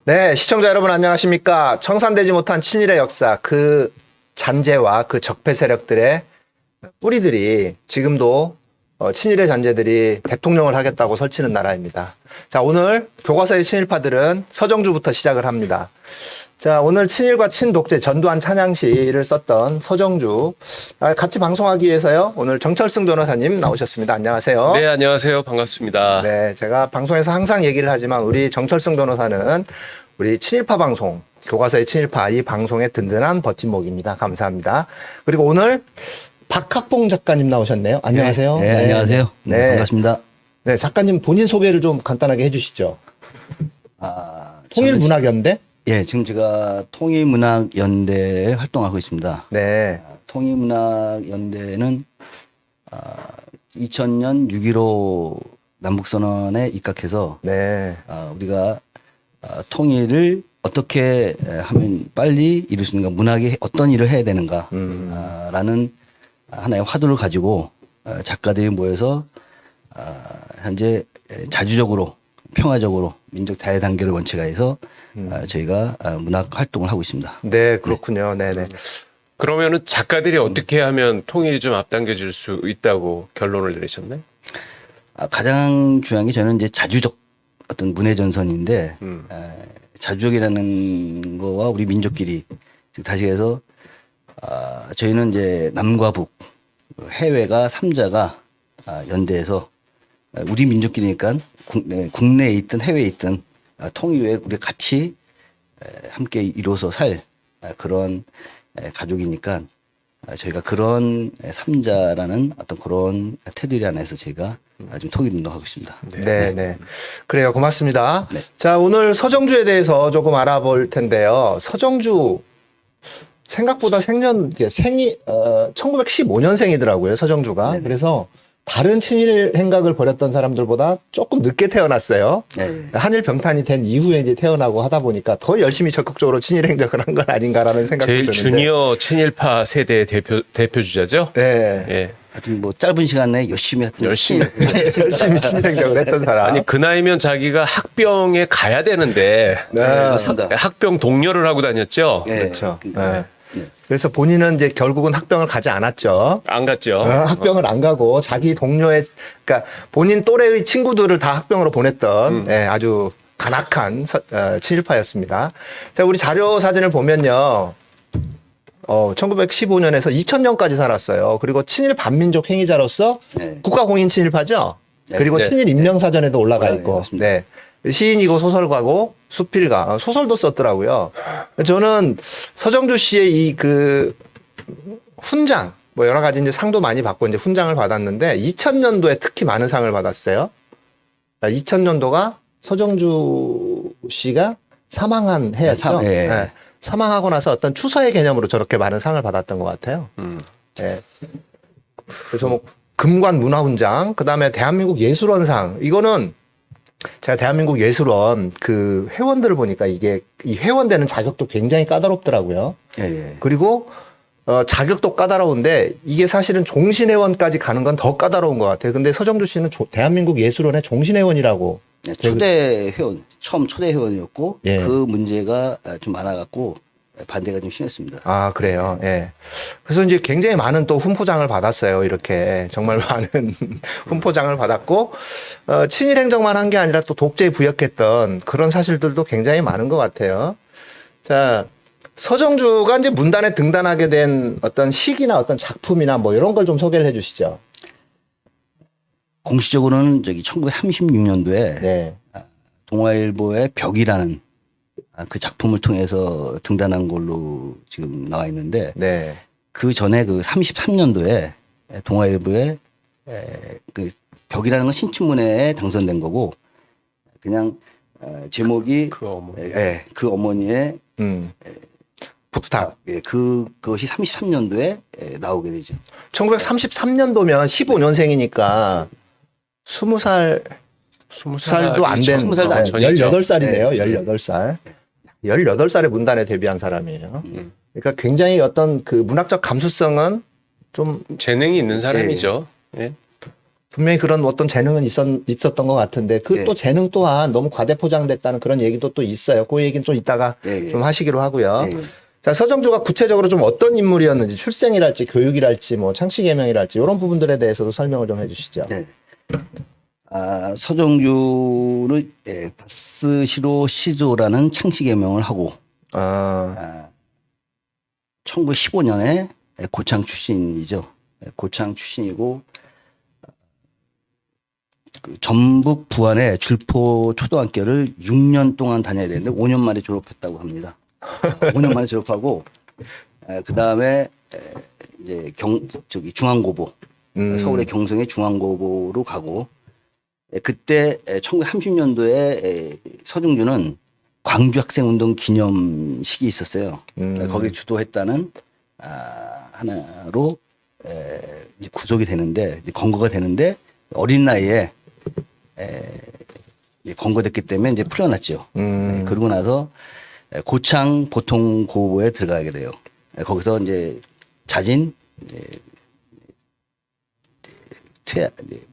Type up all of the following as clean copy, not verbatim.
네, 시청자 여러분 안녕하십니까. 청산되지 못한 친일의 역사, 그 잔재와 그 적폐 세력들의 뿌리들이 지금도 친일의 잔재들이 대통령을 하겠다고 설치는 나라입니다. 자, 오늘 교과서의 친일파들은 서정주부터 시작을 합니다. 자, 오늘 친일과 친독재 전두환 찬양시를 썼던 서정주 같이 방송하기 위해서요. 오늘 정철승 변호사님 나오셨습니다. 안녕하세요. 네, 안녕하세요. 반갑습니다. 네, 제가 방송에서 항상 얘기를 하지만 우리 정철승 변호사는 우리 친일파 방송, 교과서의 친일파 이 방송의 든든한 버팀목입니다. 감사합니다. 그리고 오늘 박학봉 작가님 나오셨네요. 안녕하세요. 네, 안녕하세요. 네, 반갑습니다. 네, 작가님 본인 소개를 좀 간단하게 해주시죠. 통일문학연대? 예, 지금 제가 통일문학연대에 활동하고 있습니다. 네. 통일문학연대는 2000년 6.15 남북선언에 입각해서 네. 우리가 통일을 어떻게 하면 빨리 이룰 수 있는가, 문학이 어떤 일을 해야 되는가 라는 하나의 화두를 가지고 작가들이 모여서 현재 자주적으로 평화적으로 민족 다해단결을 원칙하에서 저희가 문학 활동을 하고 있습니다. 네, 그렇군요. 네, 네. 그러면은 작가들이 어떻게 하면 통일이 좀 앞당겨질 수 있다고 결론을 내리셨나요? 가장 중요한 게 저는 이제 자주적 어떤 문해 전선인데 자주적이라는 거와 우리 민족끼리 즉 다시 해서 저희는 이제 남과 북 해외가 3자가 연대해서 우리 민족끼리니까 국내에 있든 해외에 있든 통일에 우리 같이 함께 이루어서 살 그런 가족이니까 저희가 그런 3자라는 어떤 그런 테두리 안에서 저희가 좀 통일 운동하고 있습니다. 네, 네. 그래요. 고맙습니다. 네. 자, 오늘 서정주에 대해서 조금 알아볼 텐데요. 서정주 생각보다 생이 1915년생이더라고요. 서정주가. 네네. 그래서 다른 친일 행각을 벌였던 사람들보다 조금 늦게 태어났어요. 네. 한일 병탄이 된 이후에 이제 태어나고 하다 보니까 더 열심히 적극적으로 친일 행적을 한 건 아닌가라는 생각이 제일 드는데. 주니어 친일파 세대 대표 주자죠? 네. 예. 하여튼 뭐 짧은 시간 내에 열심히 했던 열심히. 열심히 친일 행적을 했던 사람. 아니 그 나이면 자기가 학병에 가야 되는데 네. 맞습니다. 학병 동료를 하고 다녔죠? 네. 그렇죠. 네. 그래서 본인은 이제 결국은 학병을 가지 않았죠. 안 갔죠? 학병을 안 가고 자기 동료의 그러니까 본인 또래의 친구들을 다 학병으로 보냈던 아주 간악한 친일파였습니다. 자, 우리 자료 사진을 보면요. 1915년에서 2000년까지 살았어요. 그리고 친일 반민족 행위자로서 네. 국가공인 친일파죠. 네. 그리고 네. 친일 임명사전에도 올라가 네, 있고. 맞습니다. 네. 시인이고 소설가고 수필가, 소설도 썼더라고요. 저는 서정주 씨의 이 그 훈장, 뭐 여러 가지 이제 상도 많이 받고 이제 훈장을 받았는데 2000년도에 특히 많은 상을 받았어요. 2000년도가 서정주 씨가 사망한 해였죠. 예. 네. 사망하고 나서 어떤 추서의 개념으로 저렇게 많은 상을 받았던 것 같아요. 네. 그래서 뭐 금관 문화훈장, 그 다음에 대한민국 예술원상, 이거는 제가 대한민국 예술원 그 회원들을 보니까 이게 이 회원되는 자격도 굉장히 까다롭더라고요. 예, 예. 그리고 자격도 까다로운데 이게 사실은 종신회원까지 가는 건 더 까다로운 것 같아요. 근데 서정주 씨는 대한민국 예술원의 종신회원이라고. 네, 초대 회원, 처음 초대 회원이었고 예. 그 문제가 좀 많아갖고 반대가 좀 심했습니다. 아, 그래요. 예. 그래서 이제 굉장히 많은 또 훈포장을 받았어요. 이렇게 정말 많은 훈포장을 받았고, 친일 행정만 한 게 아니라 또 독재에 부역했던 그런 사실들도 굉장히 많은 것 같아요. 자, 서정주가 이제 문단에 등단하게 된 어떤 시기나 어떤 작품이나 뭐 이런 걸 좀 소개를 해 주시죠. 공식적으로는 저기 1936년도에 네. 동아일보의 벽이라는 그 작품을 통해서 등단한 걸로 지금 나와 있는데 네. 그 전에 그 33년도에 동아일보에 그 벽이라는 건 신춘문예에 당선된 거고 그냥 제목이 그 어머니. 예, 그 어머니의 부탁. 예, 그것이 33년도에 나오게 되죠. 1933년도면 15년생이니까 20살 20살도 안 된 20살도 안 전이죠. 18살이네요. 네. 18살. 18살에 문단에 데뷔한 사람이에요. 그러니까 굉장히 어떤 그 문학적 감수성은 좀 재능이 있는 사람이죠. 예. 분명히 그런 어떤 재능은 있었던 것 같은데 그 예. 또 재능 또한 너무 과대포장됐다는 그런 얘기도 또 있어요. 그 얘기는 좀 이따가 예, 예. 좀 하시기로 하고요. 예, 예. 자, 서정주가 구체적으로 좀 어떤 인물이었는지 출생이랄지 교육이랄지 뭐 창씨개명이랄지 이런 부분들에 대해서도 설명을 좀 해주시죠. 네. 서정주는 바스시로 시조라는 창씨 개명을 하고 아, 1915년에 고창 출신이죠. 고창 출신이고 그 전북 부안의 줄포 초등학교를 6년 동안 다녀야 되는데 5년 만에 졸업했다고 합니다. 5년 만에 졸업하고 그 다음에 이제 중앙고보 서울의 경성의 중앙고보로 가고 그때 1930년도에 서중주는 광주학생운동 기념식이 있었어요. 거기 주도했다는 하나로 이제 구속이 되는데 이제 검거가 되는데 어린 나이에 이제 검거됐기 때문에 이제 풀려났죠. 그러고 나서 고창 보통고보에 들어가게 돼요. 거기서 이제 자진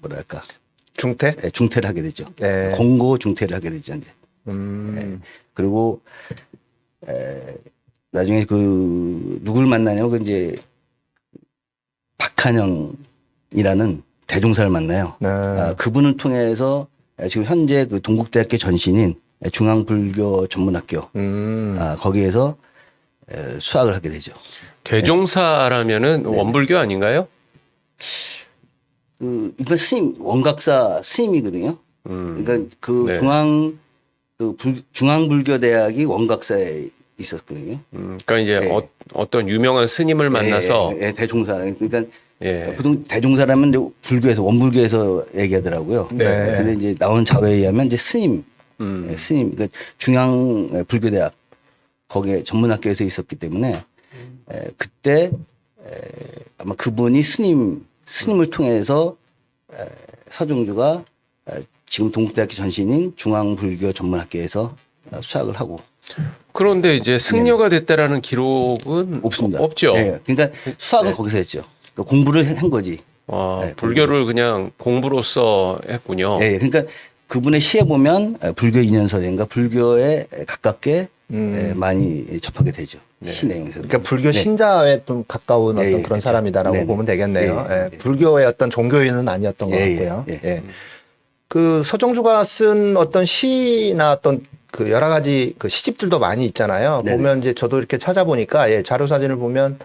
뭐랄까 중태? 중퇴를 하게 되죠. 네. 공고 중퇴를 하게 되죠. 이제. 그리고 나중에 그 누굴 만나냐면 그 이제 박한영이라는 대종사를 만나요. 네. 그분을 통해서 지금 현재 그 동국대학교 전신인 중앙불교 전문학교 거기에서 수학을 하게 되죠. 대종사라면은 원불교 아닌가요? 그 이번 스님 원각사 스님이거든요. 그러니까 그 네. 중앙불교 대학이 원각사에 있었거든요. 그러니까 이제 네. 어떤 유명한 스님을 만나서 대종사 그러니까 예. 보통 대종사라면 이제 불교에서 원불교에서 얘기하더라고요. 네. 근데 이제 나오는 자료에 의하면 이제 스님, 스님 그러니까 중앙 불교대학 거기에 전문학교에서 있었기 때문에 그때 아마 그분이 스님을 통해서 서정주가 지금 동국대학교 전신인 중앙불교 전문학교에서 수학을 하고 그런데 이제 승려가 됐다라는 기록은 없습니다. 없죠. 네. 그러니까 수학은 거기서 했죠. 그러니까 공부를 한 거지. 불교를 그냥 공부로서 했군요. 네. 그러니까 그분의 시에 보면 불교 인연설인가 불교에 가깝게 많이 접하게 되죠. 시 내용에서. 그러니까 불교 신자에 좀 가까운 어떤 그런 그렇죠. 사람이다라고 네. 보면 되겠네요. 네. 예, 불교의 어떤 종교인은 아니었던 것 같고요. 예. 그 서정주가 쓴 어떤 시나 어떤 그 여러 가지 그 시집들도 많이 있잖아요. 네네. 보면 이제 저도 이렇게 찾아보니까 자료 사진을 보면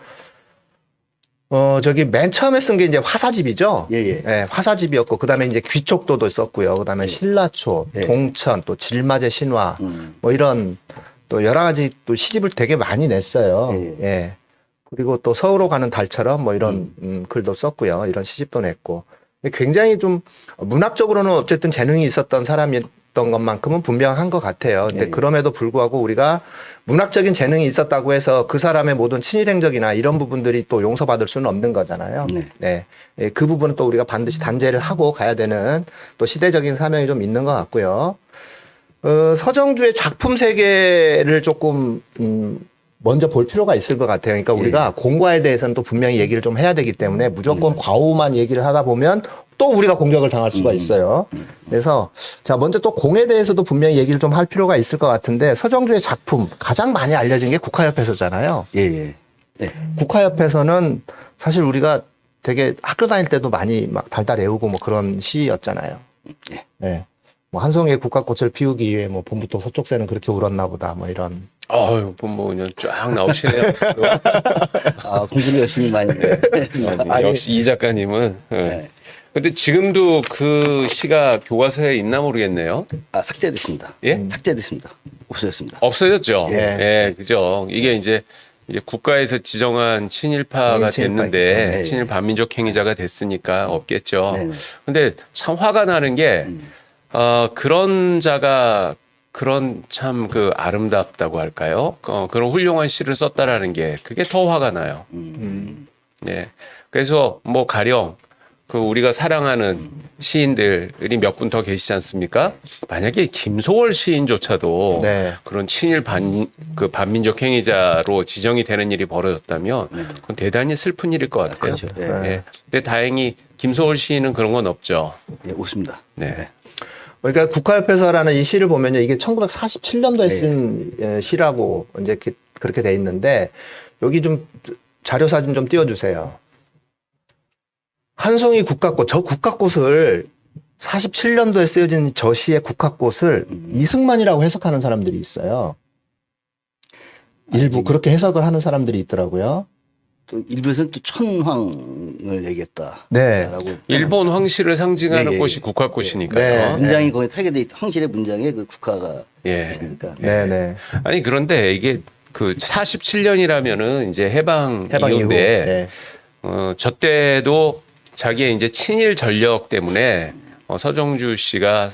저기 맨 처음에 쓴 게 이제 화사집이죠. 예. 화사집이었고 그다음에 이제 귀촉도도 썼고요. 그다음에 신라초, 예. 동천, 또 질맞의 신화 뭐 이런 또 여러 가지 또 시집을 되게 많이 냈어요. 예. 그리고 또 서울로 가는 달처럼 뭐 이런 글도 썼고요. 이런 시집도 냈고 굉장히 좀 문학적으로는 어쨌든 재능이 있었던 사람이었던 것만큼은 분명한 것 같아요. 근데 예. 그럼에도 불구하고 우리가 문학적인 재능이 있었다고 해서 그 사람의 모든 친일행적이나 이런 부분들이 또 용서받을 수는 없는 거잖아요. 네. 예, 그 부분은 또 우리가 반드시 단죄를 하고 가야 되는 또 시대적인 사명이 좀 있는 것 같고요. 서정주의 작품 세계를 조금 먼저 볼 필요가 있을 것 같아요. 그러니까 우리가 공과에 대해서는 또 분명히 얘기를 좀 해야 되기 때문에 무조건 과오만 얘기를 하다 보면 또 우리가 공격을 당할 수가 있어요. 그래서 자 먼저 또 공에 대해서도 분명히 얘기를 좀 할 필요가 있을 것 같은데 서정주의 작품 가장 많이 알려진 게 국화협회서잖아요. 예. 국화협회서는 사실 우리가 되게 학교 다닐 때도 많이 막 달달 외우고 뭐 그런 시였잖아요. 네. 뭐 한 송이의 국화꽃을 피우기 위해 뭐 봄부터 서쪽새는 그렇게 울었나 보다 뭐 이런. 아유, 뭐 그냥 쫙 나오시네요. 공부를 열심히 많이 해. 역시 이 작가님은. 네. 근데 지금도 그 시가 교과서에 있나 모르겠네요. 삭제됐습니다. 예? 삭제됐습니다. 없어졌습니다. 없어졌죠. 예. 예, 그죠. 이게 이제 국가에서 지정한 친일파가 친일파이기 됐는데 때문에. 친일 반민족 행위자가 됐으니까 없겠죠. 네. 근데 참 화가 나는 게 그런 자가 그런 참 그 아름답다고 할까요? 그런 훌륭한 시를 썼다라는 게 그게 더 화가 나요. 네. 그래서 뭐 가령 그 우리가 사랑하는 시인들이 몇 분 더 계시지 않습니까? 만약에 김소월 시인조차도 네. 그런 친일 반민족 행위자로 지정이 되는 일이 벌어졌다면 그건 대단히 슬픈 일일 것 같아요. 그렇죠. 예. 근데 다행히 김소월 시인은 그런 건 없죠. 예, 없습니다. 네. 그러니까 국가협회서라는 이 시를 보면요, 이게 1947년도에 쓴 시라고 이제 그렇게 돼 있는데 여기 좀 자료 사진 좀 띄워주세요. 한송이 국화꽃, 저 국화꽃을 47년도에 쓰여진 저 시의 국화꽃을 이승만이라고 해석하는 사람들이 있어요. 일부 그렇게 해석을 하는 사람들이 있더라고요. 또 일부에서는 또 천황을 얘기했다. 네. 라고 일본 황실을 상징하는 예, 예, 꽃이 예. 국화꽃이니까요. 네. 문장이 거기 타게 돼 황실의 문장에 그 국화가 예. 있으니까. 네네. 아니 그런데 이게 그 47년이라면은 이제 해방 해방 이후. 이후인데 네. 저 때도 자기의 이제 친일 전력 때문에 서정주가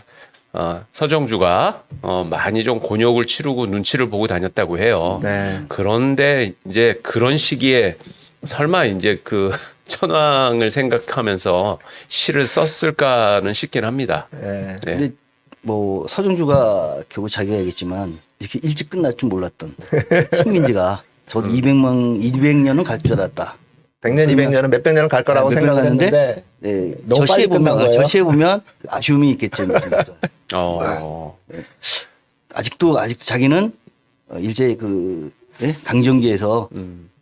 많이 좀 곤욕을 치르고 눈치를 보고 다녔다고 해요. 네. 그런데 이제 그런 시기에 설마 이제 그 천황을 생각하면서 시를 썼을까는 싶긴 합니다. 네. 네. 근데 뭐 서정주가 결국 자기가 얘기했지만 이렇게 일찍 끝날 줄 몰랐던 식민지가 저도 200년은 갈 줄 알았다. 100년, 200년은 몇백 년은 갈 거라고 몇백 생각을 년 했는데 네, 너무 빨리 끝난 거예요. 저시에 보면 아쉬움이 있겠죠. 아직도 자기는 일제 그 강점기에서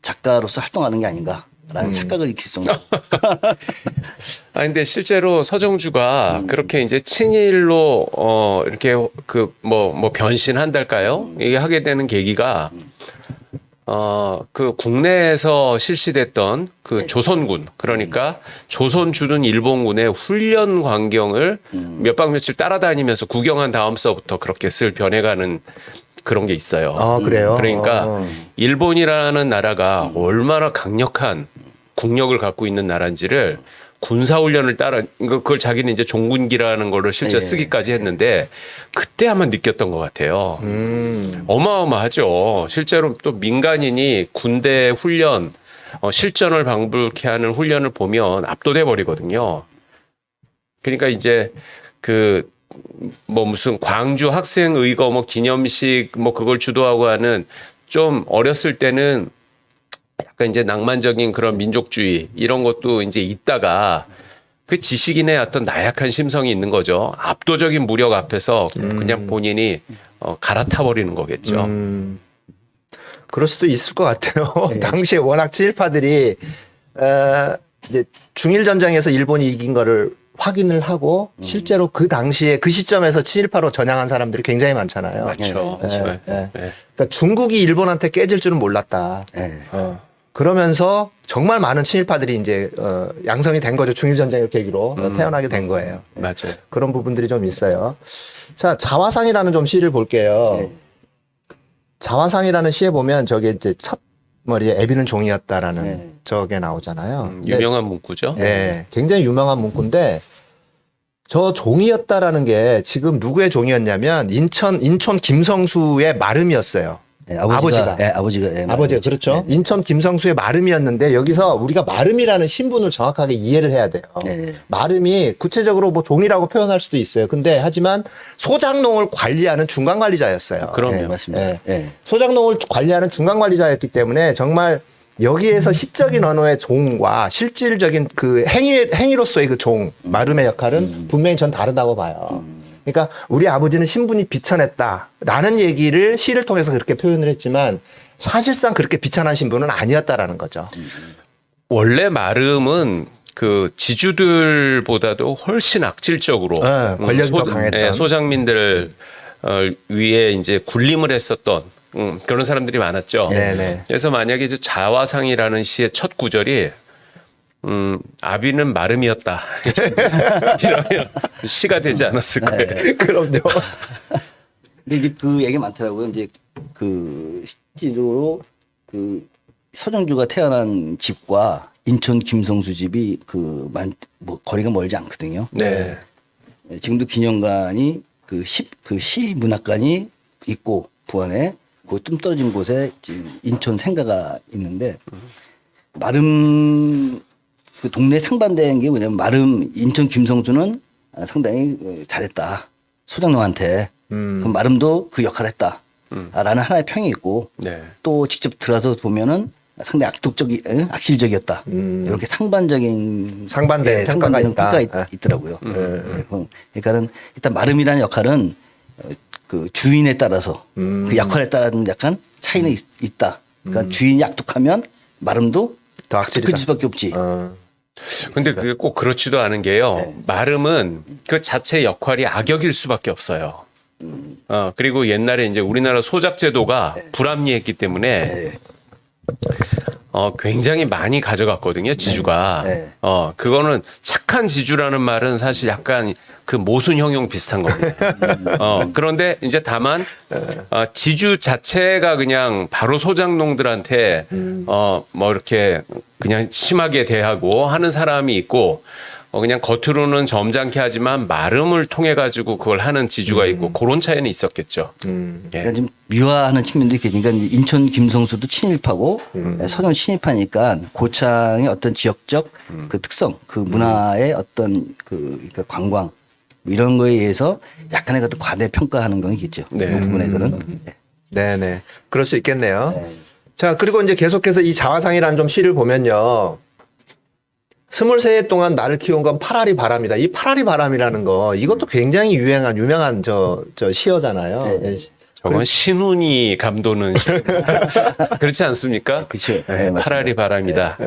작가로서 활동하는 게 아닌가라는 착각을 익힐 정도. 아 근데 실제로 서정주가 그렇게 이제 친일로 이렇게 그 뭐 변신한달까요? 이게 하게 되는 계기가 그 국내에서 실시됐던 그 조선군 그러니까 조선주둔 일본군의 훈련 광경을 몇 박 며칠 따라다니면서 구경한 다음서부터 그렇게 슬 변해가는 그런 게 있어요. 아, 그래요? 그러니까 일본이라는 나라가 얼마나 강력한 국력을 갖고 있는 나라인지를 군사훈련을 따라 그걸 자기는 이제 종군기라는 거를 실제 쓰기까지 했는데 그때 한번 느꼈던 것 같아요. 어마어마하죠. 실제로 또 민간인이 군대 훈련 실전을 방불케 하는 훈련을 보면 압도돼 버리거든요. 그러니까 이제 그 뭐 무슨 광주 학생의거 뭐 기념식 뭐 그걸 주도하고 하는 좀 어렸을 때는 약간 이제 낭만적인 그런 민족주의 이런 것도 이제 있다가 그 지식인의 어떤 나약한 심성이 있는 거죠. 압도적인 무력 앞에서 그냥 본인이 갈아타 버리는 거겠죠. 그럴 수도 있을 것 같아요. 당시에 워낙 친일파들이 이제 중일 전쟁에서 일본이 이긴 거를 확인을 하고 실제로 그 당시에 그 시점에서 친일파로 전향한 사람들이 굉장히 많잖아요. 그렇죠. 네, 네. 그러니까 중국이 일본한테 깨질 줄은 몰랐다. 그러면서 정말 많은 친일파들이 이제 양성이 된 거죠. 중일 전쟁을 계기로 태어나게 된 거예요. 맞아요. 그런 부분들이 좀 있어요. 자, 자화상이라는 좀 시를 볼게요. 자화상이라는 시에 보면 저게 이제 첫 머리에 애비는 종이었다라는 저게 나오잖아요. 근데 유명한 문구죠. 네, 굉장히 유명한 문구인데 저 종이었다라는 게 지금 누구의 종이었냐면 인천 김성수의 말음이었어요. 네, 아버지가. 아버지가 그렇죠. 인천 김성수의 말음이었는데 여기서 우리가 말음이라는 신분을 정확하게 이해를 해야 돼요. 말음이 구체적으로 뭐 종이라고 표현할 수도 있어요. 근데 하지만 소장농을 관리하는 중간 관리자였어요. 그럼요. 맞습니다. 소장농을 관리하는 중간 관리자였기 때문에 정말 여기에서 시적인 언어의 종과 실질적인 그 행위로서의 그 종, 말음의 역할은 분명히 전 다르다고 봐요. 그러니까 우리 아버지는 신분이 비천했다라는 얘기를 시를 통해서 그렇게 표현을 했지만 사실상 그렇게 비천한 신분은 아니었다라는 거죠. 원래 말음은 그 지주들보다도 훨씬 악질적으로 권력이 더 강했던. 소장민들 위에 이제 군림을 했었던 그런 사람들이 많았죠. 네네. 그래서 만약에 이제 자화상이라는 시의 첫 구절이 아비는 마름이었다. 이러면 시가 되지 않았을 거예요. 그럼요. 근데 이제 그 얘기 많더라고요. 이제 그 실제로 그 서정주가 태어난 집과 인천 김성수 집이 뭐 거리가 멀지 않거든요. 네. 지금도 기념관이 그 시 문학관이 있고 부안에 그 좀 떨어진 곳에 지금 인천 생가가 있는데 마름 그 동네 상반된 게 뭐냐면 마름 인천 김성수는 상당히 잘했다 소장농한테 그 마름도 그 역할을 했다 라는 하나의 평이 있고 네. 또 직접 들어서 보면은 상당히 악실적이었다. 이렇게 상반적인 상반되는 평가가 있다. 있더라고요. 그러니까는 일단 마름이라는 역할은 그 주인에 따라서 그 역할에 따라서 약간 차이는 있다. 그러니까 주인이 악독하면 마름도 더 악질이다. 악독해질 수밖에 없지. 근데 그게 꼭 그렇지도 않은 게요. 마름은 그 자체 역할이 악역일 수밖에 없어요. 그리고 옛날에 이제 우리나라 소작 제도가 불합리했기 때문에 굉장히 많이 가져갔거든요, 지주가. 그거는 착한 지주라는 말은 사실 약간 그 모순 형용 비슷한 겁니다. 그런데 이제 다만 지주 자체가 그냥 바로 소작농들한테 뭐 이렇게 그냥 심하게 대하고 하는 사람이 있고 그냥 겉으로는 점잖게 하지만 마름을 통해 가지고 그걸 하는 지주가 있고 그런 차이는 있었겠죠. 그러니까 좀 미화하는 측면도 있겠으니까 인천 김성수도 친일파고 서정 친일파니까 고창의 어떤 지역적 그 특성, 그 문화의 어떤 그러니까 관광 이런 거에 의해서 약간의 어떤 과대 평가하는 건 있겠죠. 네. 그 부분에서는. 네네. 그럴 수 있겠네요. 자, 그리고 이제 계속해서 이 자화상이라는 좀 시를 보면요. 23해 동안 나를 키운 건 파라리 바람이다. 이 파라리 바람이라는 거, 이것도 굉장히 유명한 저 시어잖아요. 예. 저건 신운이 감도는 그렇지 않습니까? 그렇죠. 네, 파라리 바람이다.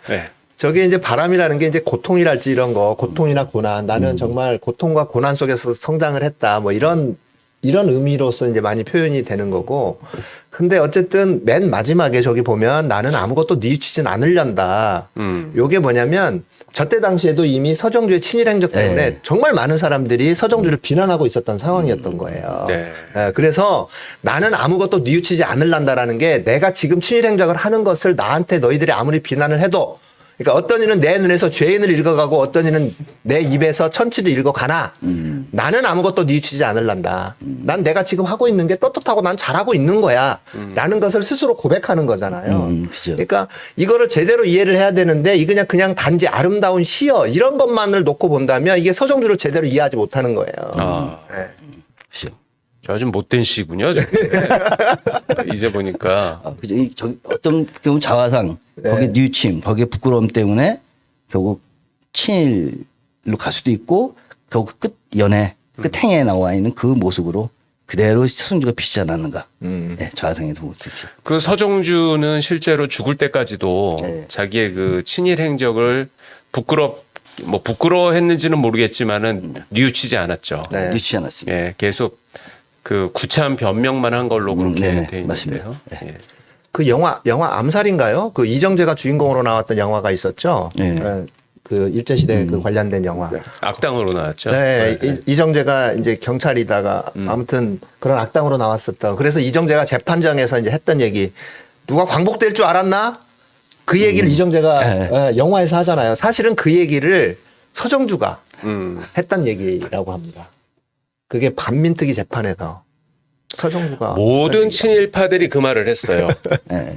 네. 저게 이제 바람이라는 게 이제 고통이랄지 이런 거, 고통이나 고난, 나는 정말 고통과 고난 속에서 성장을 했다. 뭐 이런 의미로서 이제 많이 표현이 되는 거고. 근데 어쨌든 맨 마지막에 저기 보면 나는 아무것도 뉘우치진 않으련다. 요게 뭐냐면 저때 당시에도 이미 서정주의 친일 행적 때문에 정말 많은 사람들이 서정주를 비난하고 있었던 상황이었던 거예요. 네. 예, 그래서 나는 아무것도 뉘우치지 않으란다라는 게 내가 지금 친일 행적을 하는 것을 나한테 너희들이 아무리 비난을 해도 그러니까 어떤 이는 내 눈에서 죄인을 읽어가고 어떤 이는 내 입에서 천치를 읽어가나 나는 아무것도 뉘우치지 않을란다. 난 내가 지금 하고 있는 게 떳떳하고 난 잘하고 있는 거야. 라는 것을 스스로 고백하는 거잖아요. 그죠. 그러니까 이거를 제대로 이해를 해야 되는데 이 그냥 단지 아름다운 시어 이런 것만을 놓고 본다면 이게 서정주를 제대로 이해하지 못하는 거예요. 네. 그죠. 저 좀 못된 시군요. 이제 보니까. 그죠. 어떤 경우 자화상, 거기에 뉘우침, 거기에 부끄러움 때문에 결국 친일로 갈 수도 있고 결국 끝 연애, 끝 행에 나와 있는 그 모습으로 그대로 서정주가 비치지 않았는가. 네, 자화상에서 못했죠. 그 서정주는 실제로 죽을 때까지도 자기의 그 친일 행적을 부끄러워했는지는 모르겠지만은 뉘우치지 않았죠. 네. 뉘우치지 않았습니다. 예, 계속 그 구차한 변명만 한 걸로 그렇게 네네, 돼 맞습니다. 있는데요. 예. 그 영화 암살인가요? 그 이정재가 주인공으로 나왔던 영화가 있었죠. 네. 예, 그 일제시대 그 관련된 영화. 악당으로 나왔죠. 네, 이정재가 이제 경찰이다가 아무튼 그런 악당으로 나왔었던. 그래서 이정재가 재판정에서 이제 했던 얘기. 누가 광복될 줄 알았나? 그 얘기를 이정재가 예, 영화에서 하잖아요. 사실은 그 얘기를 서정주가 했던 얘기라고 합니다. 그게 반민특위 재판에서 서정주가 모든 친일파들이 그 말을 했어요. 네.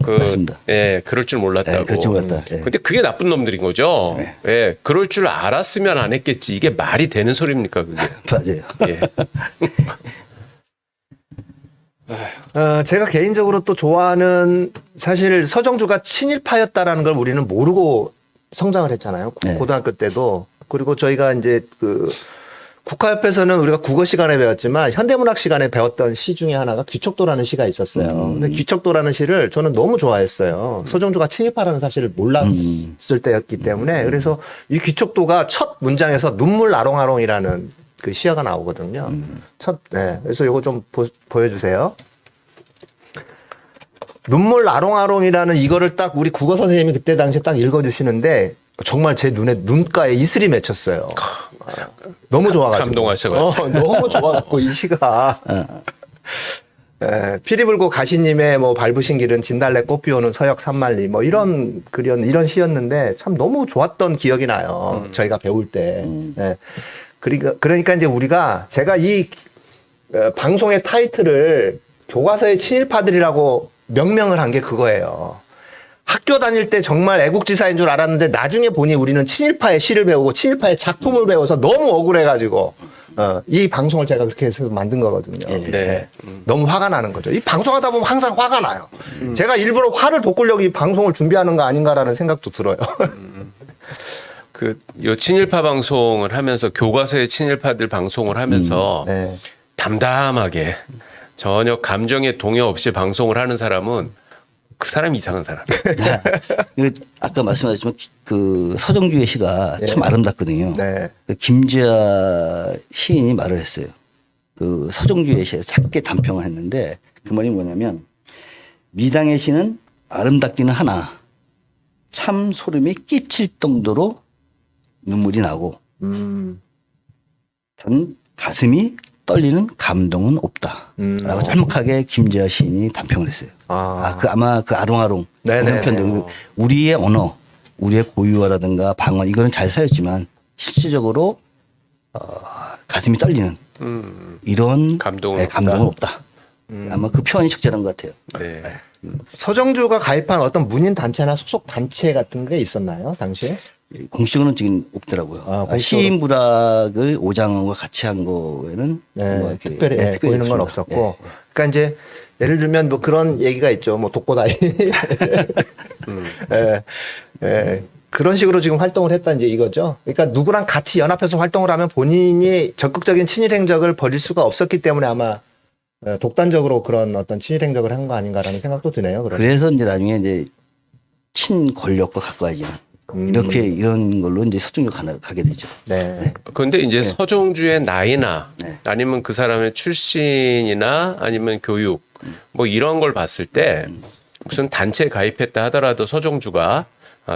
맞습니다. 예, 그럴 줄 몰랐다고. 네, 그럴 줄 몰랐다. 네. 근데 그게 나쁜 놈들인 거죠. 예, 그럴 줄 알았으면 안 했겠지. 이게 말이 되는 소리입니까, 그게? 맞아요. 예. 제가 개인적으로 또 좋아하는 사실 서정주가 친일파였다라는 걸 우리는 모르고 성장을 했잖아요. 네. 고등학교 때도. 그리고 저희가 이제 그 국가협에서는 우리가 국어 시간에 배웠지만 현대문학 시간에 배웠던 시 중에 하나가 귀척도라는 시가 있었어요. 근데 귀척도라는 시를 저는 너무 좋아했어요. 서정주가 친일파라는 사실을 몰랐을 때였기 때문에 그래서 이 귀척도가 첫 문장에서 눈물 아롱아롱이라는 그 시어가 나오거든요. 네. 그래서 이거 좀 보여주세요. 눈물 아롱아롱이라는 이거를 딱 우리 국어 선생님이 그때 당시에 딱 읽어주시는데 정말 제 눈가에 이슬이 맺혔어요. 너무 좋아가지고. 감동하셔가지고. 너무 좋아갖고 이 시가. 예, 피리 불고 가시님의 뭐 밟으신 길은 진달래 꽃 피우는 서역 산만리 뭐 이런 이런 시였는데 참 너무 좋았던 기억이 나요. 저희가 배울 때. 예. 그러니까 이제 제가 이 방송의 타이틀을 교과서의 친일파들이라고 명명을 한 게 그거예요. 학교 다닐 때 정말 애국지사인 줄 알았는데 나중에 보니 우리는 친일파의 시를 배우고 친일파의 작품을 배워서 너무 억울해가지고 이 방송을 제가 그렇게 해서 만든 거거든요. 네. 너무 화가 나는 거죠. 이 방송하다 보면 항상 화가 나요. 제가 일부러 화를 돋구려고 이 방송을 준비하는 거 아닌가라는 생각도 들어요. 요 친일파 방송을 하면서 교과서의 친일파들 방송을 하면서 네. 담담하게 전혀 감정에 동요 없이 방송을 하는 사람은 그 사람이 이상한 사람. 아까 말씀하셨지만 그 서정주의 시가 참 아름답거든요. 네. 그 김지아 시인이 말을 했어요. 그 서정주의 시에 작게 단평을 했는데 그 말이 뭐냐면 미당의 시는 아름답기는 하나 참 소름이 끼칠 정도로 눈물이 나고 단 가슴이 떨리는 감동은 없다라고 짤막하게 김지아 시인이 단평을 했어요. 아마 그 아롱아롱 네네네. 그런 편들 우리의 언어, 우리의 고유어라든가 방언 이거는 잘 살렸지만 실질적으로 가슴이 떨리는 이런 감동은 감동은 없다. 아마 그 표현이 적절한 것 같아요. 네. 서정주가 가입한 어떤 문인 단체나 소속 단체 같은 게 있었나요, 당시에? 공식으로는 지금 없더라고요. 공식으로. 시인 부락을 오장원과 같이 한 거에는 네, 뭐 이렇게 특별히 보이는 건 없습니다. 없었고. 그러니까 이제 예를 들면 뭐 그런 얘기가 있죠. 뭐 독고다이. 그런 식으로 지금 활동을 했다 이제 이거죠. 그러니까 누구랑 같이 연합해서 활동을 하면 본인이 적극적인 친일 행적을 벌일 수가 없었기 때문에 아마 독단적으로 그런 어떤 친일 행적을 한 거 아닌가라는 생각도 드네요. 그래서 이제 나중에 이제 친권력과 가까워지는 이렇게 이런 걸로 이제 서정주가 가게 되죠. 네. 그런데 이제 서정주의 나이나 네. 아니면 그 사람의 출신이나 아니면 교육 뭐 이런 걸 봤을 때 무슨 단체에 가입했다 하더라도 서정주가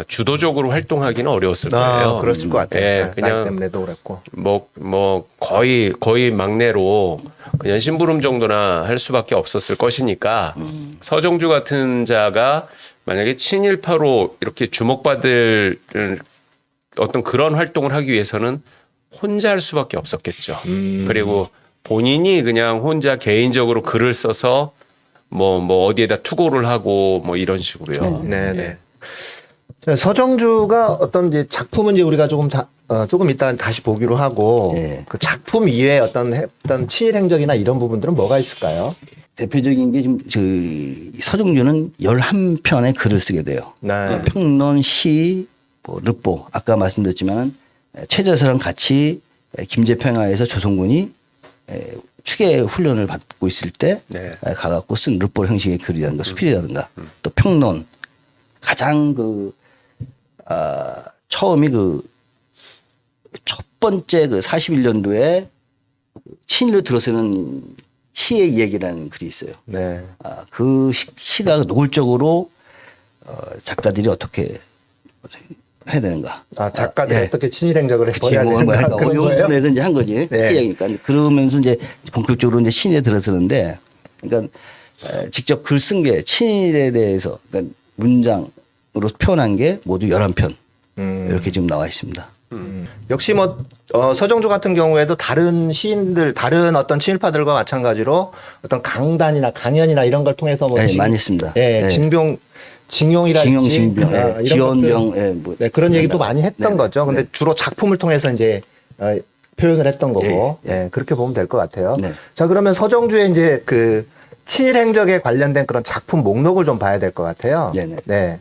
주도적으로 활동하기는 어려웠을 거예요. 그랬을 것 같아요. 예, 나이 그냥 때문에도 그랬고. 뭐 거의 막내로 그냥 심부름 정도나 할 수밖에 없었을 것이니까 서정주 같은 자가 만약에 친일파로 이렇게 주목받을 어떤 그런 활동을 하기 위해서는 혼자 할 수밖에 없었겠죠. 그리고 본인이 그냥 혼자 개인적으로 글을 써서 뭐 어디에다 투고를 하고 뭐 이런 식으로요. 네, 네. 서정주가 어떤 이제 작품은 이제 우리가 조금 이따 다시 보기로 하고 네. 그 작품 이외에 어떤 친일 행적이나 이런 부분들은 뭐가 있을까요? 대표적인 게 지금 서정주는 11편의 글을 쓰게 돼요. 네. 평론, 시, 뭐 르보 아까 말씀드렸지만 최재서랑 같이 김제평야에서 조선군이 추계 훈련을 받고 있을 때 네. 가갖고 쓴 르보 형식의 글이라든가 수필이라든가 또 평론 가장 처음이 첫 번째 41년도에 친일로 들어서는 시의 이야기라는 글이 있어요. 네. 그 시가 노골적으로 작가들이 어떻게 해야 되는가. 작가들이 예. 어떻게 친일 행적을 그치, 해야 뭐 되는가 그런 거예요? 어려운 이제 한 거지. 네. 이야기니까. 그러면서 이제 본격적으로 이제 친일에 들어서는데, 그러니까 직접 글 쓴 게 친일에 대해서 그러니까 문장으로 표현한 게 모두 11편 이렇게 지금 나와 있습니다. 역시 뭐 서정주 같은 경우에도 다른 시인들, 다른 어떤 친일파들과 마찬가지로 어떤 강단이나 강연이나 이런 걸 통해서 뭐 네, 많이 했습니다. 예, 네. 징용이랄지 징병, 이런 지원병, 것들, 뭐 네, 그런 얘기도 많이 했던 네, 거죠. 근데 네. 주로 작품을 통해서 이제 표현을 했던 거고, 네, 네. 예, 그렇게 보면 될 것 같아요. 네. 자, 그러면 서정주의 이제 그 친일 행적에 관련된 그런 작품 목록을 좀 봐야 될 것 같아요. 네네. 네.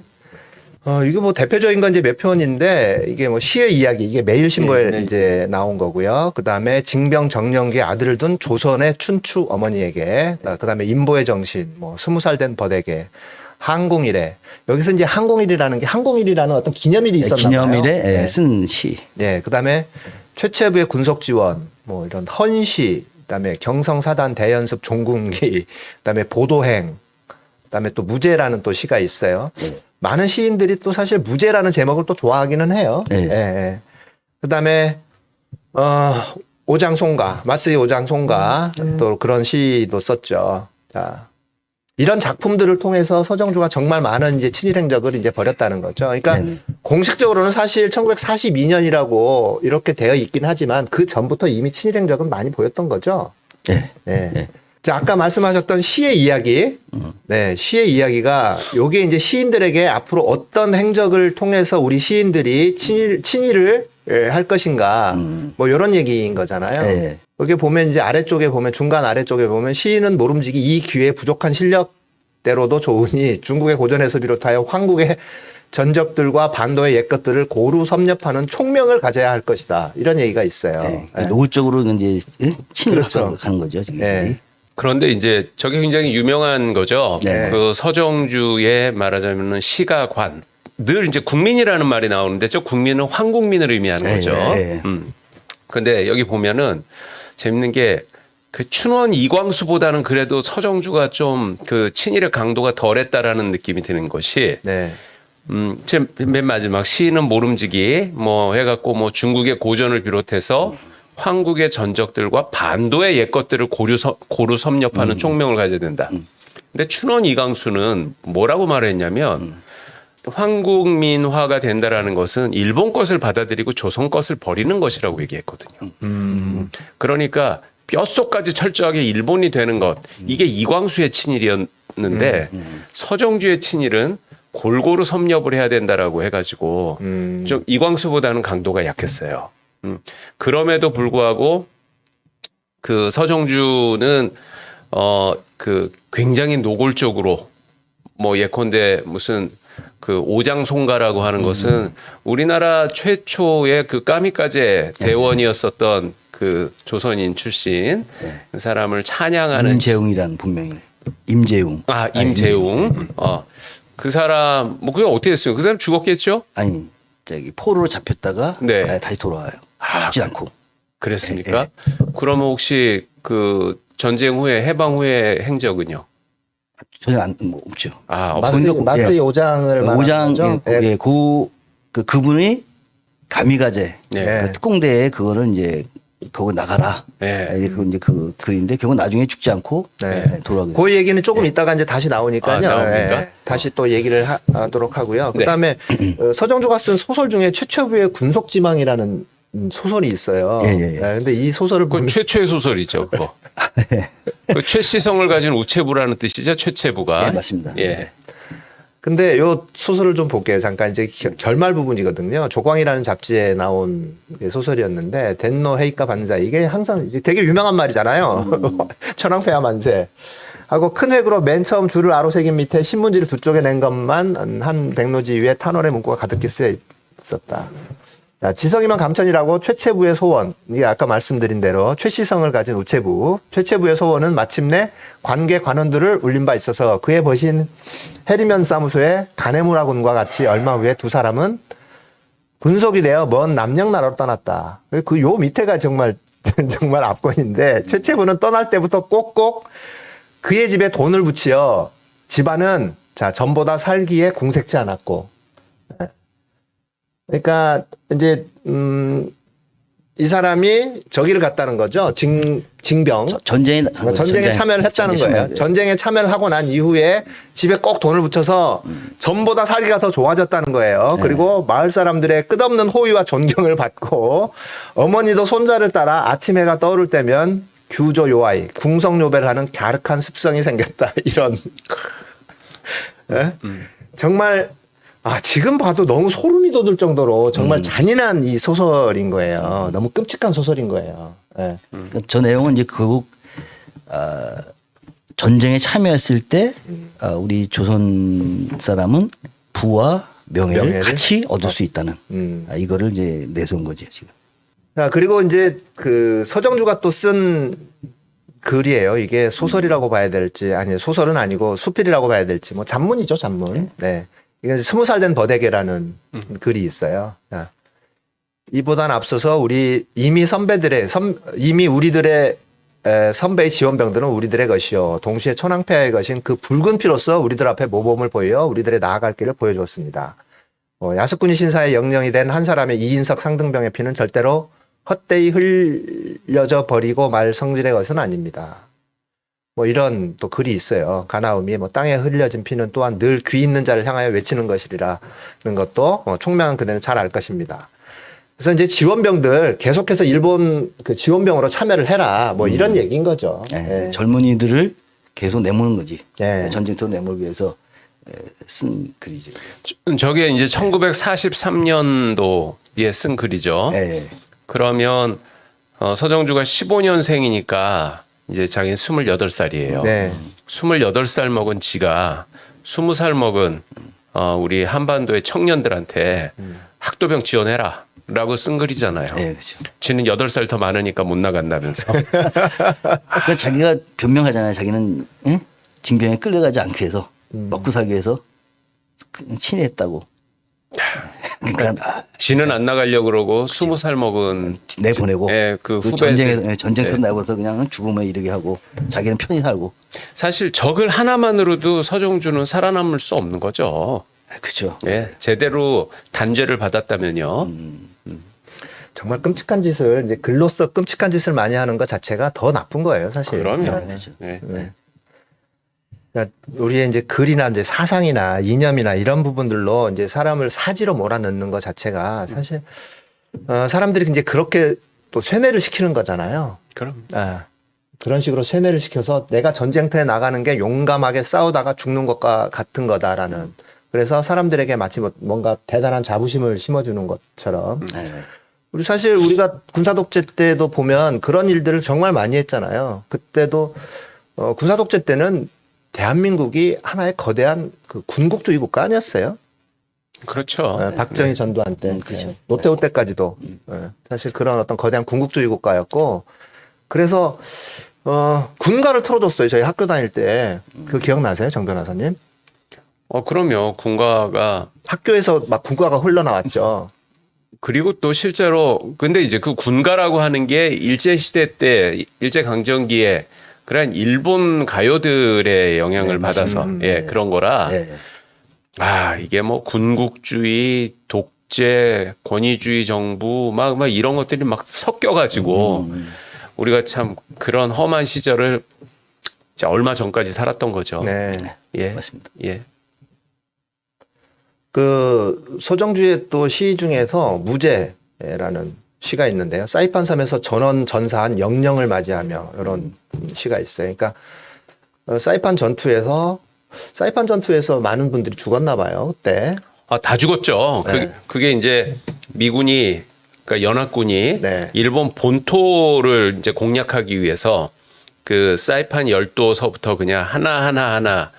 이거 뭐 대표적인 건 이제 몇 편인데 이게 뭐 시의 이야기 이게 매일신보에 네, 네. 이제 나온 거고요. 그 다음에 징병 정령기의 아들을 둔 조선의 춘추 어머니에게, 그 다음에 인보의 정신, 뭐 20살 된 벗에게, 항공일에 여기서 이제 항공일이라는 게 항공일이라는 어떤 기념일이 있었나 봐요. 기념일에 네. 쓴 시. 네, 그 다음에 최체부의 군속 지원, 뭐 이런 헌시, 그 다음에 경성사단 대연습 종군기, 그 다음에 보도행, 그 다음에 또 무제라는 또 시가 있어요. 네. 많은 시인들이 또 사실 무제라는 제목을 또 좋아하기는 해요. 네. 예, 예. 그 다음에, 오장송가, 마스의 오장송가, 또 그런 시도 썼죠. 자. 이런 작품들을 통해서 서정주가 정말 많은 이제 친일 행적을 이제 벌였다는 거죠. 그러니까 네네. 공식적으로는 사실 1942년이라고 이렇게 되어 있긴 하지만 그 전부터 이미 친일 행적은 많이 보였던 거죠. 네. 네. 네. 자, 아까 말씀하셨던 시의 이야기. 네, 시의 이야기가 요게 이제 시인들에게 앞으로 어떤 행적을 통해서 우리 시인들이 친일을 할 것인가. 뭐 요런 얘기인 거잖아요. 네. 여기 보면 이제 아래쪽에 보면 중간 아래쪽에 보면 시인은 모름지기 이 기회에 부족한 실력대로도 좋으니 중국의 고전에서 비롯하여 황국의 전적들과 반도의 옛것들을 고루 섭렵하는 총명을 가져야 할 것이다. 이런 얘기가 있어요. 네. 네. 노골적으로 이제 친일로 그렇죠. 가는 거죠. 지금. 네. 그런데 이제 저게 굉장히 유명한 거죠. 네. 그 서정주의 말하자면은 시가 관. 늘 이제 국민이라는 말이 나오는데 저 국민은 황국민을 의미하는 네, 거죠. 네. 근데 여기 보면은 재밌는 게 그 춘원 이광수보다는 그래도 서정주가 좀 그 친일의 강도가 덜했다라는 느낌이 드는 것이 네. 맨 마지막 시인은 모름지기 뭐 해갖고 뭐 중국의 고전을 비롯해서 황국의 전적들과 반도의 옛것들을 고루 섭렵하는 총명을 가져야 된다. 근데 춘원 이광수는 뭐라고 말했냐면 황국민화가 된다라는 것은 일본 것을 받아들이고 조선 것을 버리는 것이라고 얘기했거든요. 그러니까 뼛속까지 철저하게 일본이 되는 것 이게 이광수의 친일이었는데 서정주의 친일은 골고루 섭렵을 해야 된다라고 해가지고 좀 이광수보다는 강도가 약했어요. 그럼에도 불구하고 그 서정주는 그 굉장히 노골적으로 뭐 예컨대 무슨 그 오장송가라고 하는 것은 우리나라 최초의 그 까미까제 대원이었었던 그 조선인 출신 그 사람을 찬양하는 임재웅이라는 분명히 임재웅. 임재웅. 그 사람 뭐 그게 어떻게 됐어요? 그 사람 죽었겠죠? 아니 저기 포로로 잡혔다가 네. 다시 돌아와요. 죽지 않고. 그랬습니까? 그러면 혹시 그 전쟁 후에 해방 후에 행적은요? 전혀 뭐 없죠. 마스터이 오장을 말하는 오장 거죠? 예, 그분이 가미가제 네. 그 특공대에 그거를 이제 거기 나가라. 네. 이제 그 글인데 결국 나중에 죽지 않고 네. 돌아오게. 그 얘기는 조금 이따가 이제 다시 나오니까요. 나옵니까? 예, 다시 또 얘기를 하도록 하고요. 그다음에 서정주가 쓴 소설 중에 최초부의 군속지망이라는 소설이 있어요. 예. 근데 이 소설을 그 보면 최초의 소설이죠, 그거. 그 최시성을 가진 우체부라는 뜻이죠, 최체부가. 예, 맞습니다. 예. 근데 요 소설을 좀 볼게요. 잠깐 이제 결말 부분이거든요. 조광이라는 잡지에 나온 소설이었는데 덴노 헤이카 반자 이게 항상 되게 유명한 말이잖아요. 천황폐하 만세. 하고 큰 획으로 맨 처음 줄을 아로새긴 밑에 신문지를 두 쪽에 낸 것만 한 백로지 위에 탄원의 문구가 가득히 쓰여 있었다. 자, 지성이면 감천이라고 최체부의 소원, 이게 아까 말씀드린 대로 최시성을 가진 우체부, 최체부의 소원은 마침내 관계 관원들을 울린 바 있어서 그의 버신 해리면 사무소에 가네무라군과 같이 얼마 후에 두 사람은 군속이 되어 먼 남녘나라로 떠났다. 그 요 밑에가 정말 압권인데 최체부는 떠날 때부터 꼭꼭 그의 집에 돈을 붙여 집안은 자 전보다 살기에 궁색지 않았고. 그러니까 이제 이 사람이 저기를 갔다는 거죠. 징병. 전쟁에 참여를 했다는 거예요. 전쟁에 참여를 하고 난 이후에 집에 꼭 돈을 붙여서 전보다 살기가 더 좋아졌다는 거예요. 그리고 마을 사람들의 끝없는 호의와 존경을 받고 어머니도 손자를 따라 아침 해가 떠오를 때면 규조 요아이, 궁성요배를 하는 갸륵한 습성이 생겼다. 이런. 정말 지금 봐도 너무 소름이 돋을 정도로 정말 잔인한 이 소설인 거예요. 너무 끔찍한 소설인 거예요. 네. 저 내용은 이제 결국 전쟁에 참여했을 때 우리 조선 사람은 부와 명예를 같이 얻을 수 있다는 이거를 이제 내세운 거지 지금. 자, 그리고 이제 그 서정주가 또 쓴 글이에요. 이게 소설이라고 봐야 될지 아니 소설은 아니고 수필이라고 봐야 될지 뭐 잡문이죠, 잡문. 네. 이게 20살 된 버대개라는 글이 있어요. 자, 이보단 앞서서 이미 우리들의 선배의 지원병들은 우리들의 것이요. 동시에 천황폐하의 것인 그 붉은 피로써 우리들 앞에 모범을 보여 우리들의 나아갈 길을 보여주었습니다. 야스쿠니 신사의 영령이 된 한 사람의 이인석 상등병의 피는 절대로 헛되이 흘려져 버리고 말 성질의 것은 아닙니다. 뭐 이런 또 글이 있어요. 가나움이 뭐 땅에 흘려진 피는 또한 늘 귀 있는 자를 향하여 외치는 것이라는 것도 총명한 그대는 잘 알 것입니다. 그래서 이제 지원병들 계속해서 일본 그 지원병으로 참여를 해라. 뭐 이런 얘기인 거죠. 예, 예. 젊은이들을 계속 내모는 거지. 예. 전쟁터로 내몰기 위해서 쓴 글이죠. 저게 이제 1943년도에 쓴 글이죠. 예. 그러면 서정주가 15년생이니까 이제 자기는 28살이에요. 네. 28살 먹은 지가 20살 먹은 우리 한반도의 청년들한테 학도병 지원해라 라고 쓴 글이잖아요. 예, 그렇죠. 지는 8살 더 많으니까 못 나간다면서. 그러니까 자기가 변명하잖아요. 자기는 예? 징병에 끌려가지 않기 위해서 먹고 살기 위해서 그냥 친애했다고. 그러니까 지는 안 나가려고 그러고 20살 먹은 내보내고 예, 그 그 후배 전쟁터 내버려서 그냥 죽음에 이르게 하고 자기는 편히 살고. 사실 적을 하나만으로도 서정주는 살아남을 수 없는 거죠. 그렇죠. 예, 제대로 단죄를 받았다면요. 정말 끔찍한 짓을 이제 글로써 끔찍한 짓을 많이 하는 것 자체가 더 나쁜 거예요, 사실. 그럼요. 그렇죠. 예. 그러니까 우리의 이제 글이나 이제 사상이나 이념이나 이런 부분들로 이제 사람을 사지로 몰아넣는 것 자체가 사실 사람들이 이제 그렇게 또 쇠뇌를 시키는 거잖아요. 그럼. 아, 그런 식으로 쇠뇌를 시켜서 내가 전쟁터에 나가는 게 용감하게 싸우다가 죽는 것과 같은 거다라는. 그래서 사람들에게 마치 뭔가 대단한 자부심을 심어주는 것처럼. 네. 우리 사실 우리가 군사독재 때도 보면 그런 일들을 정말 많이 했잖아요. 그때도 군사독재 때는 대한민국이 하나의 거대한 그 군국주의 국가 아니었어요? 그렇죠. 박정희 전두환 때, 노태우 때까지도 사실 그런 어떤 거대한 군국주의 국가였고, 그래서 군가를 틀어줬어요. 저희 학교 다닐 때. 그 기억나세요, 정 변호사님? 그럼요. 군가가 학교에서 막 군가가 흘러나왔죠. 그리고 또 실제로 근데 이제 그 군가라고 하는 게 일제 시대 때 일제 강점기에 그런 일본 가요들의 영향을 받아서 예, 그런 거라 예. 이게 뭐 군국주의, 독재, 권위주의 정부 막 이런 것들이 막 섞여 가지고 우리가 참 그런 험한 시절을 진짜 얼마 전까지 살았던 거죠. 네. 예. 맞습니다. 예. 그 소정주의 또 시 중에서 무제라는 시가 있는데요. 사이판 섬에서 전원 전사한 영령을 맞이하며 이런 시가 있어요. 그러니까 사이판 전투에서 많은 분들이 죽었나 봐요. 그때. 다 죽었죠. 네. 그게 이제 미군이 그러니까 연합군이 네. 일본 본토를 이제 공략하기 위해서 그 사이판 열도서부터 그냥 하나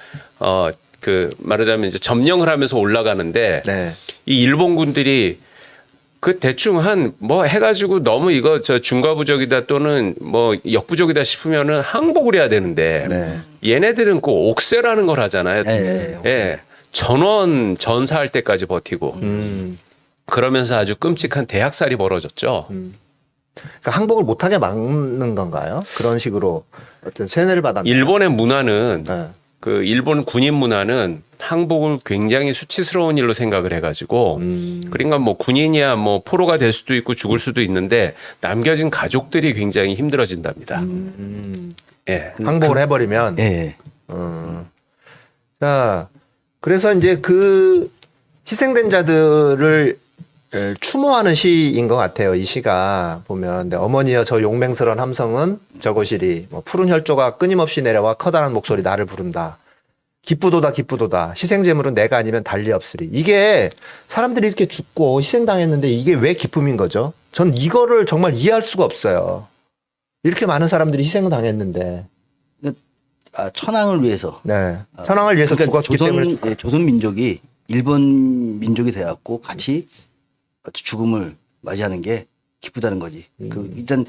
그 말하자면 이제 점령을 하면서 올라가는데 네. 이 일본군들이 그 대충 한 뭐 해가지고 너무 이거 저 중과부적이다 또는 뭐 역부족이다 싶으면은 항복을 해야 되는데 네. 얘네들은 꼭 옥세라는 걸 하잖아요. 예. 전원 전사할 때까지 버티고 그러면서 아주 끔찍한 대학살이 벌어졌죠. 그러니까 항복을 못하게 막는 건가요? 그런 식으로 어떤 세뇌를 받았나요? 일본의 문화는 네. 그 일본 군인 문화는 항복을 굉장히 수치스러운 일로 생각을 해가지고 그러니까 뭐 군인이야 뭐 포로가 될 수도 있고 죽을 수도 있는데 남겨진 가족들이 굉장히 힘들어진답니다. 예. 항복을 해버리면. 예. 자, 그래서 이제 그 희생된 자들을 추모하는 시인 것 같아요. 이 시가 보면 근데 어머니여 저 용맹스런 함성은 저곳이리 뭐 푸른 혈조가 끊임없이 내려와 커다란 목소리 나를 부른다. 기쁘도다 기쁘도다 희생제물은 내가 아니면 달리 없으리. 이게 사람들이 이렇게 죽고 희생당했는데 이게 왜 기쁨인 거죠? 전 이거를 정말 이해할 수가 없어요. 이렇게 많은 사람들이 희생당했는데 천황을 위해서. 네. 천황을 위해서 죽었기 때문에 조선 민족이 일본 민족이 되었고 같이 죽음을 맞이하는 게 기쁘다는 거지. 그 일단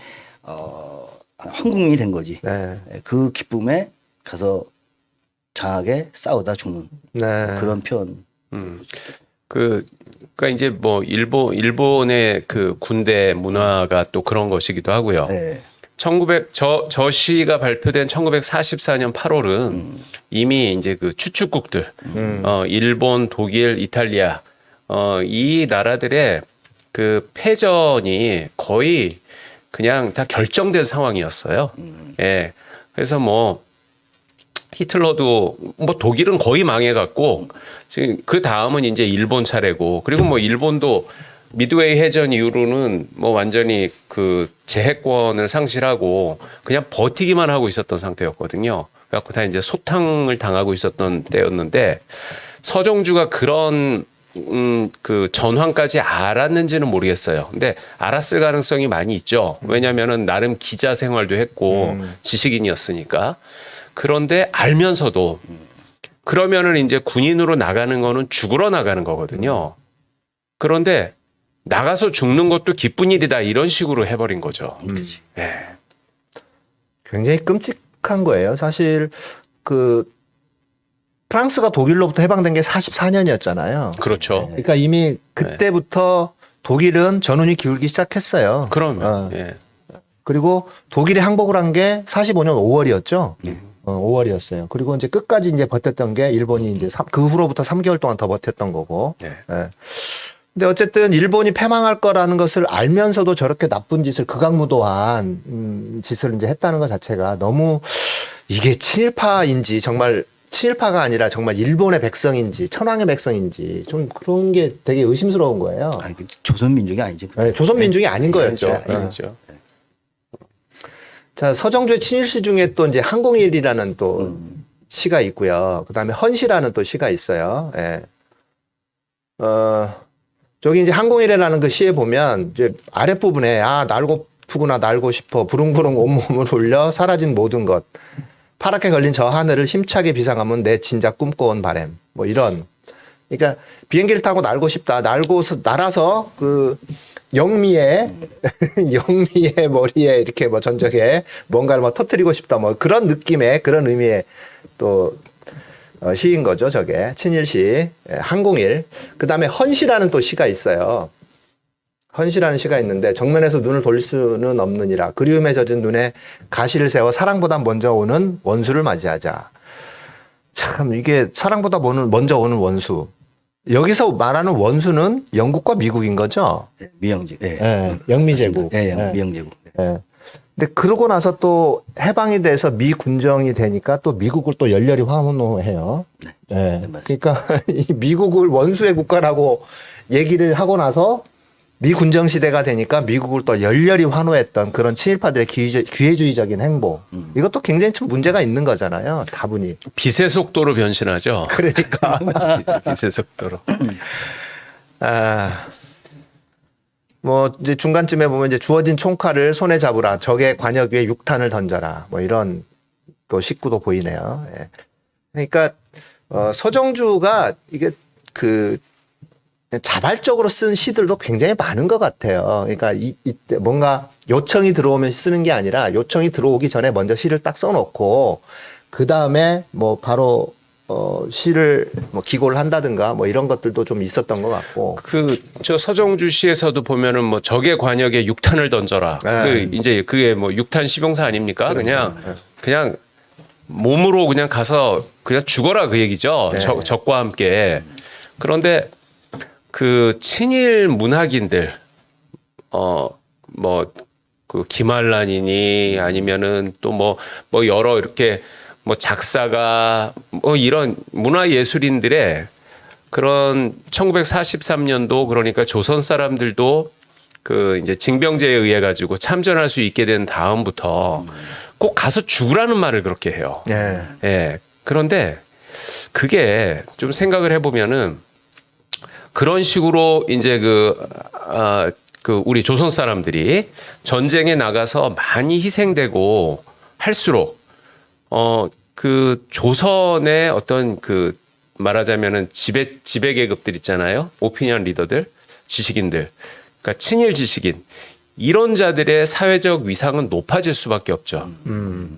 한국민이 된 거지. 네. 그 기쁨에 가서 장하게 싸우다 죽는 네. 그런 표현. 그러니까 이제 뭐 일본의 그 군대 문화가 또 그런 것이기도 하고요. 네. 저 시가 발표된 1944년 8월은 이미 이제 그 추축국들, 일본, 독일, 이탈리아, 이 나라들의 그 패전이 거의 그냥 다 결정된 상황이었어요. 예. 그래서 뭐 히틀러도 뭐 독일은 거의 망해갖고 지금 그 다음은 이제 일본 차례고 그리고 뭐 일본도 미드웨이 해전 이후로는 뭐 완전히 그 제해권을 상실하고 그냥 버티기만 하고 있었던 상태였거든요. 그래갖고 다 이제 소탕을 당하고 있었던 때였는데 서정주가 그런 그 전황까지 알았는지는 모르겠어요. 근데 알았을 가능성이 많이 있죠. 왜냐하면은 나름 기자 생활도 했고 지식인이었으니까. 그런데 알면서도 그러면은 이제 군인으로 나가는 거는 죽으러 나가는 거거든요. 그런데 나가서 죽는 것도 기쁜 일이다 이런 식으로 해버린 거죠. 예. 굉장히 끔찍한 거예요. 사실 그 프랑스가 독일로부터 해방된 게 44년이었잖아요. 그렇죠. 그러니까 이미 그때부터 독일은 전운이 기울기 시작했어요. 그러면 예. 그리고 독일이 항복을 한 게 45년 5월이었죠. 5월이었어요. 그리고 이제 끝까지 이제 버텼던 게 일본이 이제 그 후로부터 3개월 동안 더 버텼던 거고. 네. 예. 근데 어쨌든 일본이 패망할 거라는 것을 알면서도 저렇게 나쁜 짓을 극악무도한 짓을 이제 했다는 것 자체가 너무 이게 친일파인지 정말 친일파가 아니라 정말 일본의 백성인지 천황의 백성인지 좀 그런 게 되게 의심스러운 거예요. 아니, 조선 민족이 아니죠. 네, 조선 민중이 아닌 거였죠. 그렇죠. 자, 서정주의 친일시 중에 또 이제 항공일이라는 또 시가 있고요. 그 다음에 헌시라는 또 시가 있어요. 예. 저기 이제 항공일이라는 그 시에 보면 이제 아랫부분에 날고프구나 날고 싶어 부릉부릉 온몸을 울려 사라진 모든 것 파랗게 걸린 저 하늘을 힘차게 비상하면 내 진작 꿈꿔온 바램 뭐 이런. 그러니까 비행기를 타고 날고 싶다. 날아서 그 영미의 머리에 이렇게 뭐 전적에 뭔가를 뭐 터뜨리고 싶다 뭐 그런 느낌의 그런 의미의 또 시인 거죠. 저게 친일시 항공일. 그다음에 헌시라는 또 시가 있어요. 헌시라는 시가 있는데 정면에서 눈을 돌릴 수는 없느니라 그리움에 젖은 눈에 가시를 세워 사랑보다 먼저 오는 원수를 맞이하자. 참 이게 사랑보다 먼저 오는 원수. 여기서 말하는 원수는 영국과 미국인 거죠. 미영제국. 예. 예, 영미제국. 예, 예. 미영제국. 예. 근데 그러고 나서 또 해방이 돼서 미 군정이 되니까 또 미국을 또 열렬히 환호해요. 예. 그러니까 이 미국을 원수의 국가라고 얘기를 하고 나서 미 군정 시대가 되니까 미국을 또 열렬히 환호했던 그런 친일파들의 기회주의적인 행보. 이것도 굉장히 좀 문제가 있는 거잖아요. 다분히. 빛의 속도로 변신하죠. 그러니까. 빛의 속도로. 뭐 이제 중간쯤에 보면 이제 주어진 총칼을 손에 잡으라. 적의 관역 위에 육탄을 던져라. 뭐 이런 또 식구도 보이네요. 예. 그러니까 서정주가 이게 그 자발적으로 쓴 시들도 굉장히 많은 것 같아요. 그러니까 이때 뭔가 요청이 들어오면 쓰는 게 아니라 요청이 들어오기 전에 먼저 시를 딱 써놓고 그 다음에 뭐 바로 시를 뭐 기고를 한다든가 뭐 이런 것들도 좀 있었던 것 같고. 저 서정주 시에서도 보면은 뭐 적의 관역에 육탄을 던져라. 네. 이제 그게 뭐 육탄 시병사 아닙니까? 그냥 몸으로 그냥 가서 그냥 죽어라 그 얘기죠. 네. 적과 함께. 그런데 그 친일 문학인들 뭐 그 김한란이니 아니면은 또 뭐 여러 이렇게 뭐 작사가 뭐 이런 문화 예술인들의 그런 1943년도 그러니까 조선 사람들도 그 이제 징병제에 의해 가지고 참전할 수 있게 된 다음부터 꼭 가서 죽으라는 말을 그렇게 해요. 예. 예. 그런데 그게 좀 생각을 해보면은 그런 식으로 이제 그 우리 조선 사람들이 전쟁에 나가서 많이 희생되고 할수록 그 조선의 어떤 그 말하자면은 지배 계급들 있잖아요. 오피니언 리더들, 지식인들, 그러니까 친일 지식인 이런 자들의 사회적 위상은 높아질 수밖에 없죠.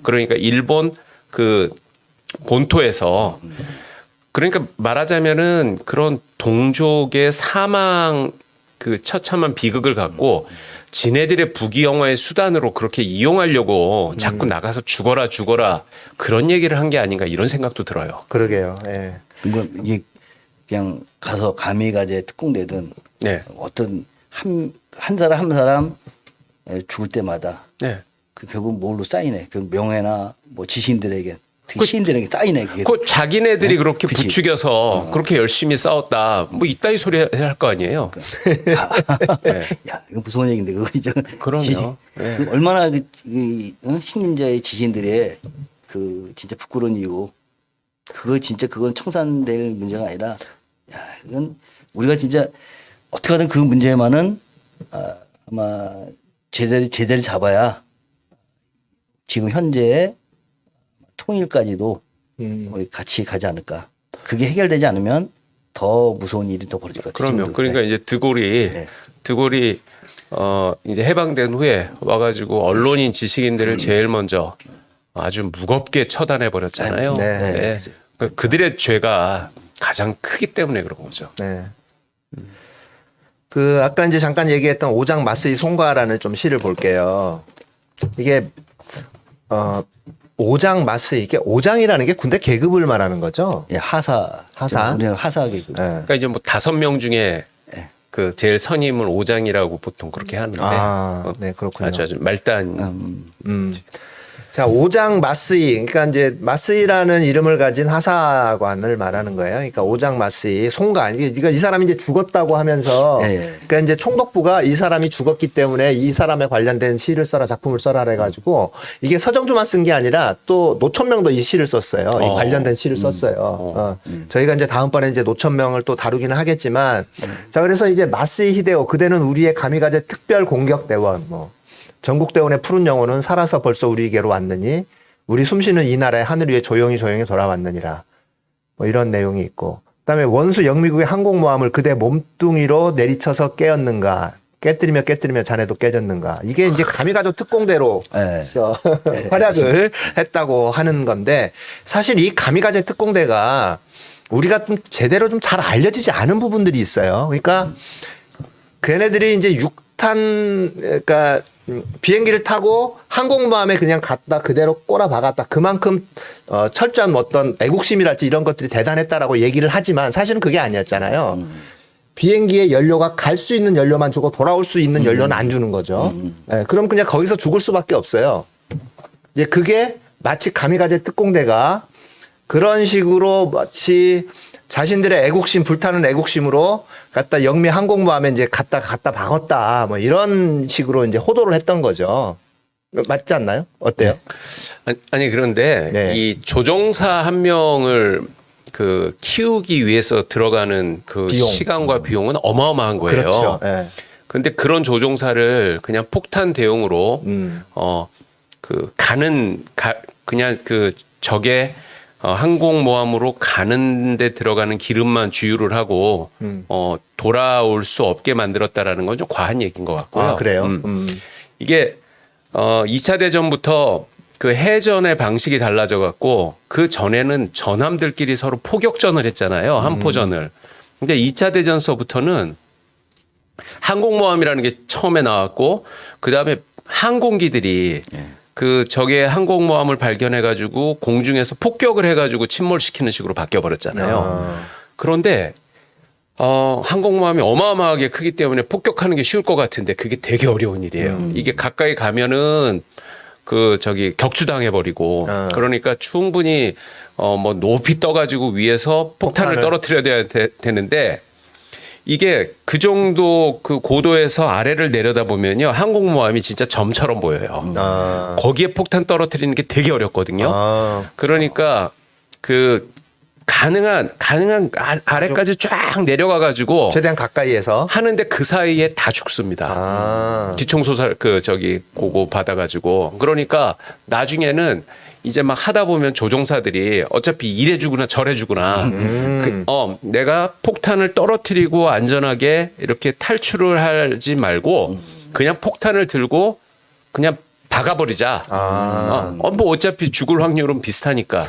그러니까 일본 그 본토에서 그러니까 말하자면은 그런 동족의 사망 그 처참한 비극을 갖고 지네들의 부귀영화의 수단으로 그렇게 이용하려고 자꾸 나가서 죽어라 그런 얘기를 한 게 아닌가 이런 생각도 들어요. 그러게요. 예. 그러니까 이게 그냥 가서 감히가제 특공대든 네. 어떤 한 사람 한 사람 죽을 때마다 네. 그 결국 뭘로 쌓이네. 그 명예나 뭐 지신들에게 특히 시인들에게 쌓이네. 그게. 그 자기네들이 그렇게 그치. 부추겨서 그렇게 열심히 싸웠다. 뭐 이따위 소리 할 거 아니에요. 네. 야, 이거 무서운 얘기인데 그거 진짜. 그럼요. 네. 얼마나 식민자의 지신들의 그 진짜 부끄러운 이유. 그거 진짜 그건 청산될 문제가 아니라, 야, 이건 우리가 진짜 어떻게 하든 그 문제만은 아마 제대로 잡아야 지금 현재의 통일까지도 우리 같이 가지 않을까. 그게 해결되지 않으면 더 무서운 일이 더 벌어질 것 같아요. 그럼요. 그러니까 이제 네. 드골이 이제 해방된 후에 와가지고 언론인 지식인들을 제일 먼저 아주 무겁게 처단해 버렸잖아요. 네. 네. 그러니까 그들의 죄가 가장 크기 때문에 그런 거죠. 네. 그 아까 이제 잠깐 얘기했던 오장 마스이 송가라는 좀 시를 볼게요. 이게 오장 마스이 이게 오장이라는 게 군대 계급을 말하는 거죠. 예, 하사. 하사? 우리는 하사 계급. 네. 그러니까 이제 뭐 5명 중에 그 제일 선임을 오장이라고 보통 그렇게 하는데 네, 그렇군요. 아주 말단 자, 오장 마스이. 그러니까 이제 마스이라는 이름을 가진 하사관을 말하는 거예요. 그러니까 오장 마스이 송가. 이 사람이 이제 죽었다고 하면서 그러니까 이제 총독부가 이 사람이 죽었기 때문에 이 사람에 관련된 시를 써라, 작품을 써라 해가지고 이게 서정주만 쓴 게 아니라 또 노천명도 이 시를 썼어요. 이 관련된 시를 썼어요. 저희가 이제 다음번에 이제 노천명을 또 다루기는 하겠지만 자, 그래서 이제 마스이 히데오 그대는 우리의 가미가제 특별 공격대원 뭐. 전국대원의 푸른 영혼은 살아서 벌써 우리에게로 왔느니 우리 숨쉬는 이 나라의 하늘 위에 조용히 돌아왔느니라. 뭐 이런 내용이 있고 그다음에 원수 영미국의 항공모함을 그대 몸뚱이로 내리쳐서 깨었는가. 깨뜨리며 자네도 깨졌는가. 이게 이제 가미가조 특공대로 활약을 했다고 하는 건데 사실 이 가미가제 특공대가 우리가 좀 제대로 좀 잘 알려지지 않은 부분들이 있어요. 그러니까 걔네들이 이제 그러니까 비행기를 타고 항공모함에 그냥 갔다 그대로 꼬라 박았다. 그만큼 철저한 어떤 애국심이랄지 이런 것들이 대단했다라고 얘기를 하지만 사실은 그게 아니었잖아요. 비행기에 연료가 갈 수 있는 연료만 주고 돌아올 수 있는 연료는 안 주는 거죠. 네, 그럼 그냥 거기서 죽을 수밖에 없어요. 이제 그게 마치 가미가제 특공대가 그런 식으로 마치 자신들의 애국심, 불타는 애국심으로 갖다 영미 항공모함에 이제 갖다 박았다. 뭐 이런 식으로 이제 호도를 했던 거죠. 맞지 않나요? 어때요? 아니 그런데 네. 이 조종사 한 명을 그 키우기 위해서 들어가는 그 비용. 시간과 비용은 어마어마한 거예요. 그렇죠. 예. 근데 그런 조종사를 그냥 폭탄 대용으로 그냥 그 적의 항공모함으로 가는데 들어가는 기름만 주유를 하고 돌아올 수 없게 만들었다라는 건 좀 과한 얘기인 것 같고요. 아, 그래요? 이게 2차 대전부터 그 해전의 방식이 달라져 갖고 그 전에는 전함들끼리 서로 포격전을 했잖아요. 한포전을. 근데 2차 대전서부터는 항공모함이라는 게 처음에 나왔고 그다음에 항공기들이 그 적의 항공모함을 발견해 가지고 공중에서 폭격을 해 가지고 침몰시키는 식으로 바뀌어 버렸잖아요. 그런데 항공모함이 어마어마하게 크기 때문에 폭격하는 게 쉬울 것 같은데 그게 되게 어려운 일이에요. 이게 가까이 가면은 격추당해 버리고 그러니까 충분히 뭐 높이 떠 가지고 위에서 폭탄을 떨어뜨려야 되는데 이게 그 정도 그 고도에서 아래를 내려다 보면요 항공모함이 진짜 점처럼 보여요. 거기에 폭탄 떨어뜨리는 게 되게 어렵거든요. 그러니까 그 가능한 아래까지 쫙 내려가 가지고 최대한 가까이에서 하는데 그 사이에 다 죽습니다. 지총소살 그거 받아가지고 그러니까 나중에는 이제 막 하다 보면 조종사들이 어차피 이래 주구나 저래 주구나. 내가 폭탄을 떨어뜨리고 안전하게 이렇게 탈출을 하지 말고 그냥 폭탄을 들고 그냥 박아버리자. 뭐 어차피 죽을 확률은 비슷하니까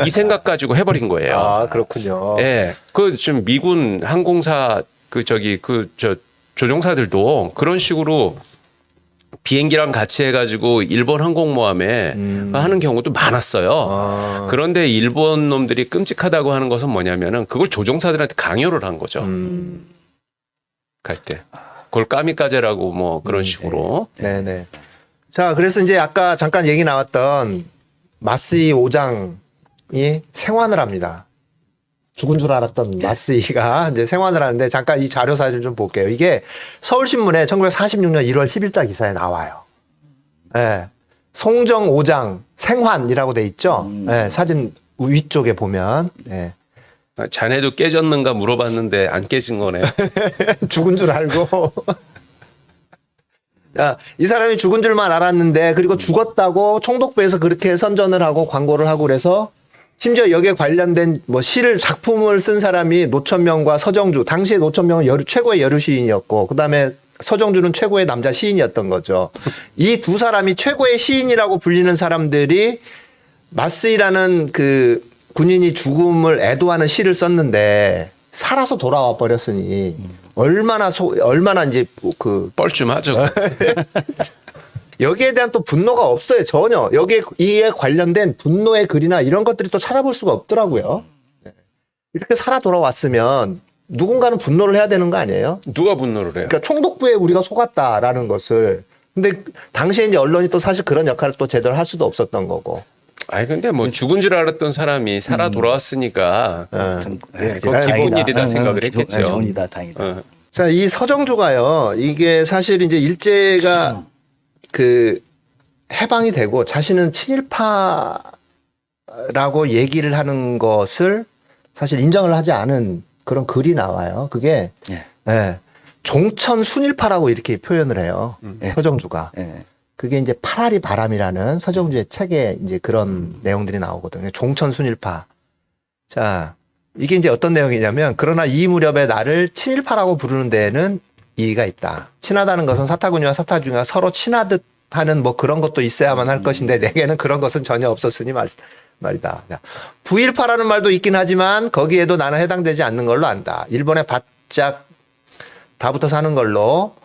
이 생각 가지고 해버린 거예요. 아, 그렇군요. 예, 그 지금 미군 항공사 조종사들도 그런 식으로 비행기랑 같이 해가지고 일본 항공모함에 하는 경우도 많았어요. 그런데 일본 놈들이 끔찍하다고 하는 것은 뭐냐면은 그걸 조종사들한테 강요를 한 거죠. 갈 때. 그걸 까미까제라고 뭐 그런 식으로. 네네. 자, 그래서 이제 아까 잠깐 얘기 나왔던 마스이 오장 생환을 합니다. 죽은 줄 알았던 마스이가 이제 생환을 하는데 잠깐 이 자료 사진 좀 볼게요. 이게 서울신문에 1946년 1월 10일자 기사에 나와요. 예. 송정 5장 생환이라고 돼 있죠. 예, 사진 위쪽에 보면. 예. 자네도 깨졌는가 물어봤는데 안 깨진 거네. 죽은 줄 알고. 야, 이 사람이 죽은 줄만 알았는데 그리고 죽었다고 총독부에서 그렇게 선전을 하고 광고를 하고 그래서 심지어 여기에 관련된 뭐 시를 작품을 쓴 사람이 노천명과 서정주. 당시에 노천명은 최고의 여류 시인이었고 그다음에 서정주는 최고의 남자 시인이었던 거죠. 이 두 사람이 최고의 시인이라고 불리는 사람들이 마스이라는 그 군인이 죽음을 애도하는 시를 썼는데 살아서 돌아와 버렸으니 얼마나 이제 그 뻘쭘하죠. 여기에 대한 또 분노가 없어요. 전혀. 이에 관련된 분노의 글이나 이런 것들이 또 찾아볼 수가 없더라고요. 이렇게 살아 돌아왔으면 누군가는 분노를 해야 되는 거 아니에요? 누가 분노를 해요? 그러니까 총독부에 우리가 속았다라는 것을. 근데 당시에 이제 언론이 또 사실 그런 역할을 또 제대로 할 수도 없었던 거고. 아니 근데 뭐 죽은 줄 알았던 사람이 살아 돌아왔으니까 그건 기본 일이다 생각을 했겠죠. 기본이다, 다행이다. 자, 이 서정주가요. 이게 사실 이제 일제가 그 해방이 되고 자신은 친일파라고 얘기를 하는 것을 사실 인정을 하지 않은 그런 글이 나와요. 그게 예, 종천 순일파라고 이렇게 표현을 해요. 서정주가. 그게 이제 파라리 바람이라는 서정주의 책에 이제 그런 내용들이 나오거든요. 종천 순일파. 자, 이게 이제 어떤 내용이냐면 그러나 이 무렵에 나를 친일파라고 부르는 데에는 이의가 있다. 친하다는 것은 사타구니와 사타구니가 서로 친하듯 하는 뭐 그런 것도 있어야만 할 것인데 내게는 그런 것은 전혀 없었으니 말이다. 부일파라는 말도 있긴 하지만 거기에도 나는 해당되지 않는 걸로 안다. 일본에 바짝 다붙어 사는 걸로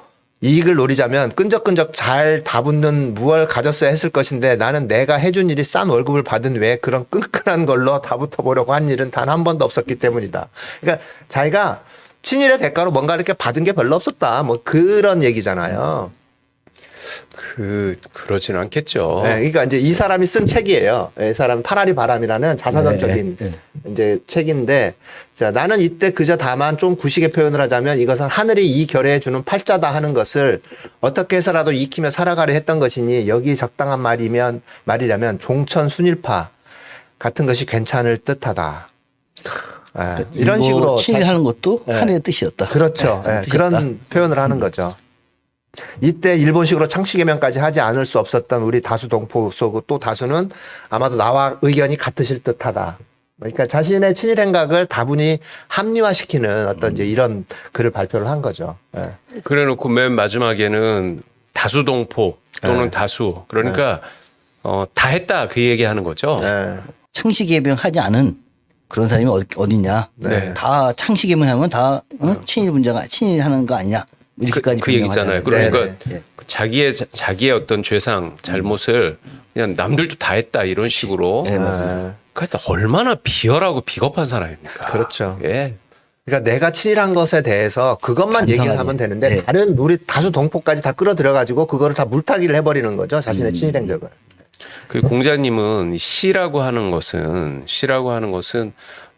이익을 노리자면 끈적끈적 잘 다붙는 무얼 가졌어야 했을 것인데 나는 내가 해준 일이 싼 월급을 받은 외에 그런 끈끈한 걸로 다붙어 보려고 한 일은 단 한 번도 없었기 때문이다. 그러니까 자기가 친일의 대가로 뭔가 이렇게 받은 게 별로 없었다. 뭐 그런 얘기잖아요. 그러진 않겠죠. 네, 그러니까 이제 이 사람이 쓴 책이에요. 이 사람 파라리 바람이라는 자사전적인 이제 책인데, 자, 나는 이때 그저 다만 좀 구식의 표현을 하자면 이것은 하늘이 이 결의해 주는 팔자다 하는 것을 어떻게 해서라도 익히며 살아가려 했던 것이니 여기 적당한 말이라면 종천 순일파 같은 것이 괜찮을 듯하다. 네, 이런 식으로 친일하는 것도 하늘의 뜻이었다. 그렇죠. 네, 그런 표현을 하는 거죠. 이때 일본식으로 창씨개명까지 하지 않을 수 없었던 우리 다수 동포 속 또 다수는 아마도 나와 의견이 같으실 듯하다. 그러니까 자신의 친일 행각을 다분히 합리화시키는 어떤 이제 이런 글을 발표를 한 거죠. 예. 그래놓고 맨 마지막에는 다수 동포 또는 다수 그러니까 다 했다 그 얘기하는 거죠. 예. 창씨개명하지 않은 그런 사람이 어디냐? 네. 다 창씨개명하면 다 친일 분자가 친일하는 거 아니냐? 이렇게까지 그 얘기잖아요. 그러니까 네네. 자기의 어떤 죄상 잘못을 그냥 남들도 다 했다 이런 식으로. 네, 맞습니다. 그러니까 얼마나 비열하고 비겁한 사람입니까? 그렇죠. 예. 그러니까 내가 친일한 것에 대해서 그것만 간성하게. 얘기를 하면 되는데 네. 다른 우리 다수 동포까지 다 끌어들여가지고 그거를 다 물타기를 해버리는 거죠. 자신의 친일 행적을. 그 공자님은 시라고 하는 것은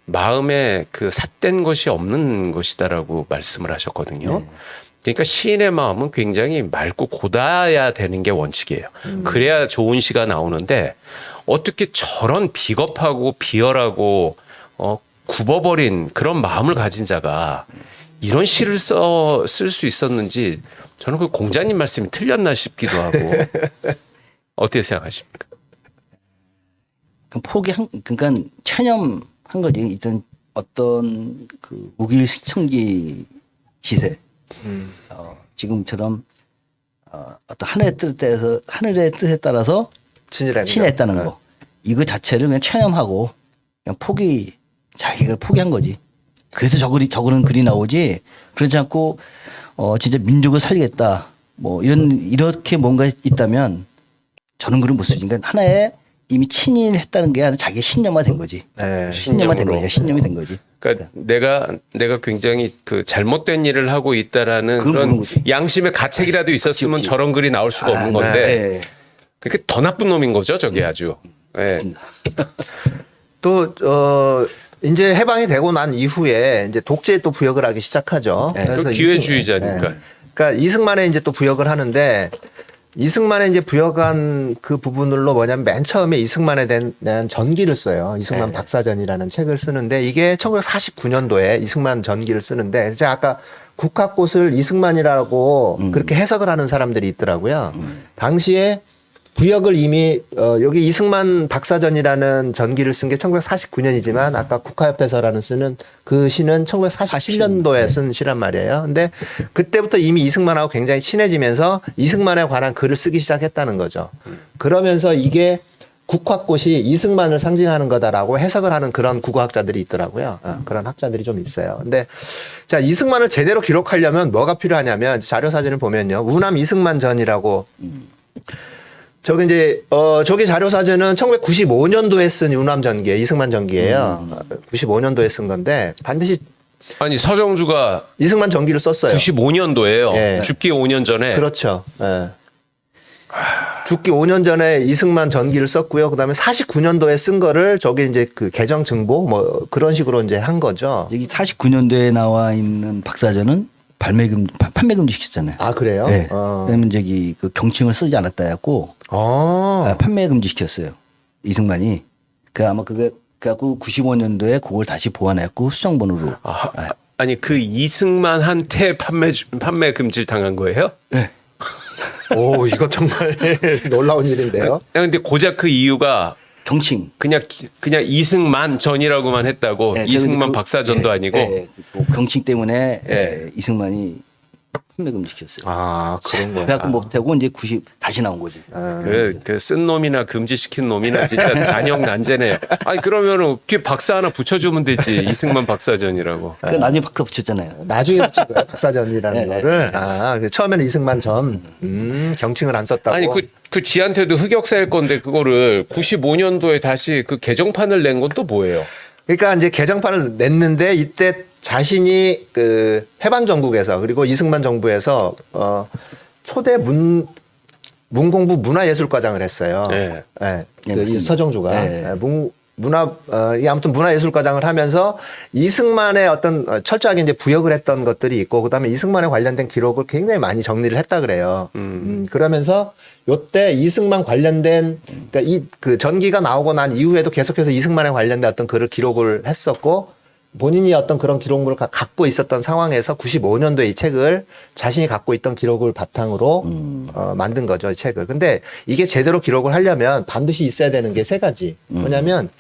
마음에 그 삿된 것이 없는 것이다라고 말씀을 하셨거든요. 그러니까 시인의 마음은 굉장히 맑고 고다야 되는 게 원칙이에요. 그래야 좋은 시가 나오는데 어떻게 저런 비겁하고 비열하고 굽어버린 그런 마음을 가진 자가 이런 시를 쓸 수 있었는지 저는 그 공자님 말씀이 틀렸나 싶기도 하고 어떻게 생각하십니까? 그러니까 체념한 거지. 일단 어떤 그 무길승기 지세. 지금처럼 어떤 하늘의 뜻에 따라서 친일 행적. 친했다는 거. 이거 자체를 그냥 체념하고 그냥 자기를 포기한 거지. 그래서 저거는 글이 나오지. 그렇지 않고 진짜 민족을 살리겠다. 뭐 이렇게 뭔가 있다면 저는 글을 못 쓰지. 그러니까 하나의 이미 친일했다는 게 아니라 자기의 신념화 된 거지. 네. 신념화 된 거지. 신념이 된 거지. 그러니까 내가 굉장히 그 잘못된 일을 하고 있다라는 그건 그런 모르는 거지. 양심의 가책이라도 있었으면 그치. 저런 글이 나올 수가 없는 건데 네. 그게 더 나쁜 놈인 거죠, 저게 아주. 예. 또 이제 해방이 되고 난 이후에 이제 독재에 또 부역을 하기 시작하죠. 네. 그 기회주의자니까. 네. 그러니까 이승만에 이제 또 부역을 하는데 이승만에 이제 부역한 그 부분으로 뭐냐면 맨 처음에 이승만에 대한 전기를 써요. 이승만 박사전이라는 책을 쓰는데 이게 1949년도에 이승만 전기를 쓰는데 제가 아까 국학꽃을 이승만이라고 그렇게 해석을 하는 사람들이 있더라고요. 당시에 부역을 이미 여기 이승만 박사전이라는 전기를 쓴 게 1949년이지만 아까 국화협회서라는 쓰는 그 시는 1947년도에 쓴 시란 말이에요. 근데 그때부터 이미 이승만하고 굉장히 친해지면서 이승만에 관한 글을 쓰기 시작했다는 거죠. 그러면서 이게 국화꽃이 이승만을 상징하는 거다라고 해석을 하는 그런 국어학자들이 있더라고요. 그런 학자들이 좀 있어요. 근데 자, 이승만을 제대로 기록하려면 뭐가 필요하냐면 자료 사진을 보면요. 우남 이승만 전이라고 저기 이제 저기 자료 사진은 1995년도에 쓴 유남 전기예요. 이승만 전기예요. 95년도에 쓴 건데 반드시 아니 서정주가 이승만 전기를 썼어요. 95년도에요. 예. 죽기 5년 전에. 그렇죠. 예. 죽기 5년 전에 이승만 전기를 썼고요. 그다음에 49년도에 쓴 거를 저기 이제 그 개정 증보 뭐 그런 식으로 이제 한 거죠. 여기 49년도에 나와 있는 박사전은 판매 금지 시켰잖아요. 아, 그래요? 네. 왜냐면 저기 그 경칭을 쓰지 않았다 해갖고 판매 금지 시켰어요. 이승만이. 그 아마 그게 그래갖고 95년도에 그걸 다시 보완했고 수정본으로. 아니 그 이승만한테 판매 금지를 당한 거예요? 네. 오, 이거 정말 놀라운 일인데요. 근데 고작 그 이유가 경칭. 그냥 이승만 전이라고만 했다고. 네, 이승만 그- 박사전도 네, 아니고. 네, 그 경칭 때문에 네. 이승만이 판매 금지 시켰어요. 아, 그런 거야. 그래갖고 못하고 이제 90 다시 나온 거지. 그 쓴 놈이나 금지시킨 놈이나 진짜 난영난제네요. 아니 그러면은 뒤에 박사 하나 붙여주면 되지. 이승만 박사전이라고. 그 나중에 박사 붙였잖아요. 나중에 붙인 거예요. 박사전이라는 네, 거를. 그 처음에는 이승만 전 경칭을 안 썼다고. 아니 그 지한테도 흑역사일 건데 그거를 95년도에 다시 그 개정판을 낸 건 또 뭐예요? 그러니까 이제 개정판을 냈는데 이때 자신이 그 해방 정국에서 그리고 이승만 정부에서 초대 문공부 문화예술과장을 했어요. 네. 네. 네, 그 맞습니다. 서정주가 네. 이게 아무튼 문화예술과장을 하면서 이승만의 어떤 철저하게 이제 부역을 했던 것들이 있고 그다음에 이승만에 관련된 기록을 굉장히 많이 정리를 했다 그래요. 그러면서 요때 이승만 관련된 그러니까 이 그 전기가 나오고 난 이후에도 계속해서 이승만에 관련된 어떤 글을 기록을 했었고 본인이 어떤 그런 기록물을 갖고 있었던 상황에서 95년도에 이 책을 자신이 갖고 있던 기록을 바탕으로 만든 거죠, 이 책을. 근데 이게 제대로 기록을 하려면 반드시 있어야 되는 게 세 가지. 뭐냐면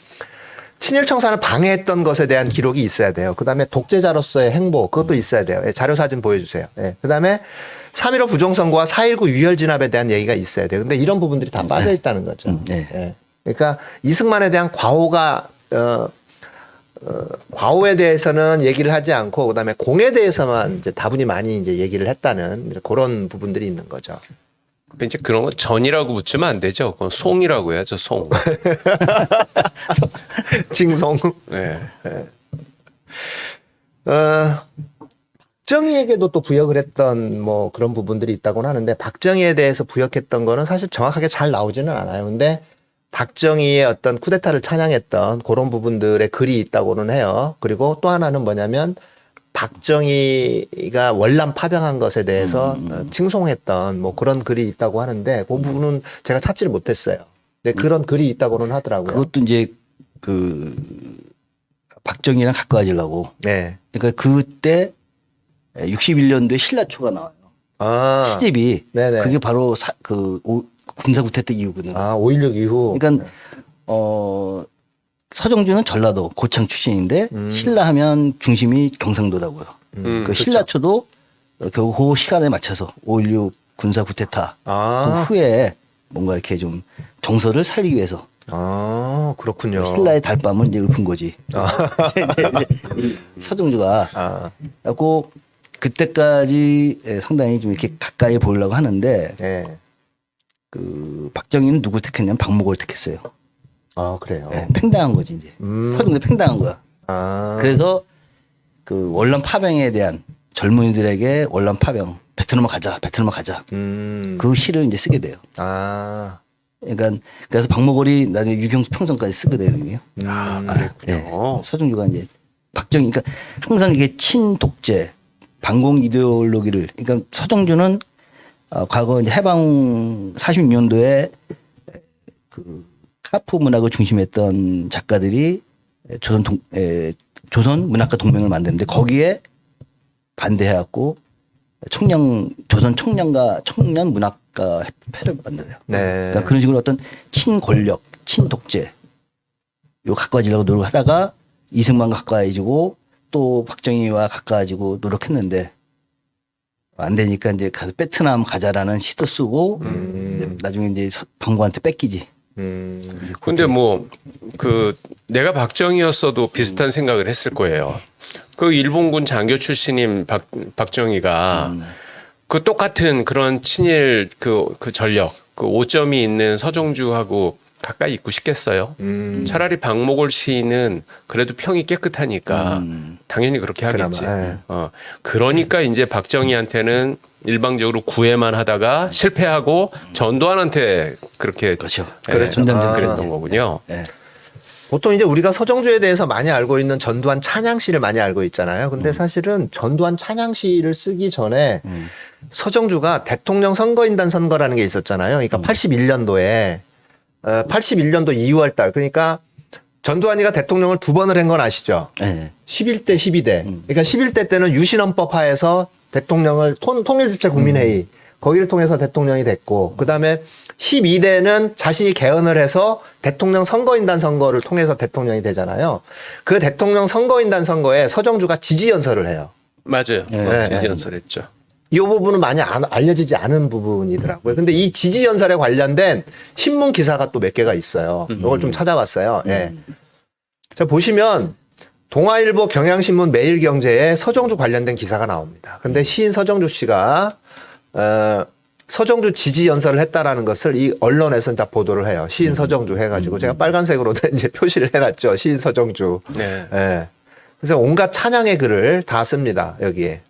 친일 청산을 방해했던 것에 대한 기록이 있어야 돼요. 그다음에 독재자로서의 행보 그것도 있어야 돼요. 자료 사진 보여주세요. 그다음에 3.15 부정선거와 4.19 유혈 진압에 대한 얘기가 있어야 돼요. 근데 이런 부분들이 다 빠져 있다는 거죠. 그러니까 이승만에 대한 과오가 과오에 대해서는 얘기를 하지 않고 그다음에 공에 대해서만 이제 다분히 많이 이제 얘기를 했다는 그런 부분들이 있는 거죠. 이제 그런 거 전이라고 붙이면 안 되죠. 그건 송이라고 해야죠. 송. 징송. 네. 박정희에게도 또 부역을 했던 뭐 그런 부분들이 있다고는 하는데 박정희에 대해서 부역했던 거는 사실 정확하게 잘 나오지는 않아요. 근데 박정희의 어떤 쿠데타를 찬양했던 그런 부분들의 글이 있다고는 해요. 그리고 또 하나는 뭐냐면 박정희가 월남 파병한 것에 대해서 칭송했던 뭐 그런 글이 있다고 하는데 그 부분은 제가 찾지를 못했어요. 근데 그런 글이 있다고는 하더라고요. 그것도 이제 그 박정희랑 가까워지려고. 네. 그러니까 그때 61년도에 신라초가 나와요. 아, 시집이 네네. 그게 바로 군사구태 때 이후거든요. 5.16 이후. 그러니까 서정주는 전라도 고창 출신인데 신라하면 중심이 경상도라고요. 그 그렇죠. 신라초도 결국 그 시간에 맞춰서 5.16 군사 구테타 그 후에 뭔가 이렇게 좀 정서를 살리기 위해서 그렇군요. 신라의 달밤을 이제 읊은 거지. 이 서정주가 그래갖고 그때까지 상당히 좀 이렇게 가까이 보이려고 하는데 네. 그 박정희는 누구 택했냐면 박목을 택했어요. 그래요. 네, 팽당한 거지 이제. 서정도 팽당한 거야. 그래서 그 월남 파병에 대한 젊은이들에게 월남 파병 베트남을 가자. 그 시를 이제 쓰게 돼요. 그러니까 그래서 박목월이 나중에 유경수 평성까지 쓰거든요. 아, 그랬군요. 네. 서정주가 이제 박정희, 그러니까 항상 이게 친독재, 반공 이데올로기를, 그러니까 서정주는 과거 이제 해방 46년도에 그 카프 문학을 중심했던 작가들이 조선 문학가 동맹을 만드는데 거기에 반대해갖고 조선 청년 문학가 협회를 만들어요. 네. 그러니까 그런 식으로 어떤 친권력, 친독재 요 가까워지려고 노력하다가 이승만과 가까워지고 또 박정희와 가까워지고 노력했는데 안 되니까 이제 가서 베트남 가자라는 시도 쓰고 이제 나중에 이제 방구한테 뺏기지. 근데 뭐 그 내가 박정희였어도 비슷한 생각을 했을 거예요. 그 일본군 장교 출신인 박정희가 그 똑같은 그런 친일 그 전력, 그 오점이 있는 서정주하고 가까이 있고 싶겠어요. 차라리 박목월 시인은 그래도 평이 깨끗하니까 당연히 그렇게 하겠지. 그나마, 예. 그러니까 이제 박정희한테는 일방적으로 구애만 하다가 실패하고 전두환한테 그렇게 그렇죠. 그렇죠. 그랬던 거군요. 네. 보통 이제 우리가 서정주에 대해서 많이 알고 있는 전두환 찬양시를 많이 알고 있잖아요. 근데 사실은 전두환 찬양시를 쓰기 전에 서정주가 대통령 선거인단 선거라는 게 있었잖아요. 그러니까 81년도에 81년도 2월 달 그러니까 전두환이가 대통령을 두 번을 한 건 아시죠? 네. 11대 12대. 그러니까 11대 때는 유신헌법 하에서 대통령을 통일주체 국민회의 거기를 통해서 대통령이 됐고 그다음에 12대는 자신이 개헌을 해서 대통령 선거인단 선거를 통해서 대통령이 되잖아요. 그 대통령 선거인단 선거에 서정주가 지지연설을 해요. 맞아요. 네. 지지연설했죠. 이 부분은 많이 알려지지 않은 부분이더라고요. 근데 이 지지연설에 관련된 신문 기사가 또 몇 개가 있어요. 이걸 좀 찾아봤어요. 예. 자, 보시면 동아일보, 경향신문, 매일경제에 서정주 관련된 기사가 나옵니다. 근데 시인 서정주 씨가 서정주 지지 연설을 했다라는 것을 이 언론에서는 다 보도를 해요. 시인 서정주 해가지고 제가 빨간색으로 이제 표시를 해놨죠. 시인 서정주. 네. 예. 그래서 온갖 찬양의 글을 다 씁니다. 여기에.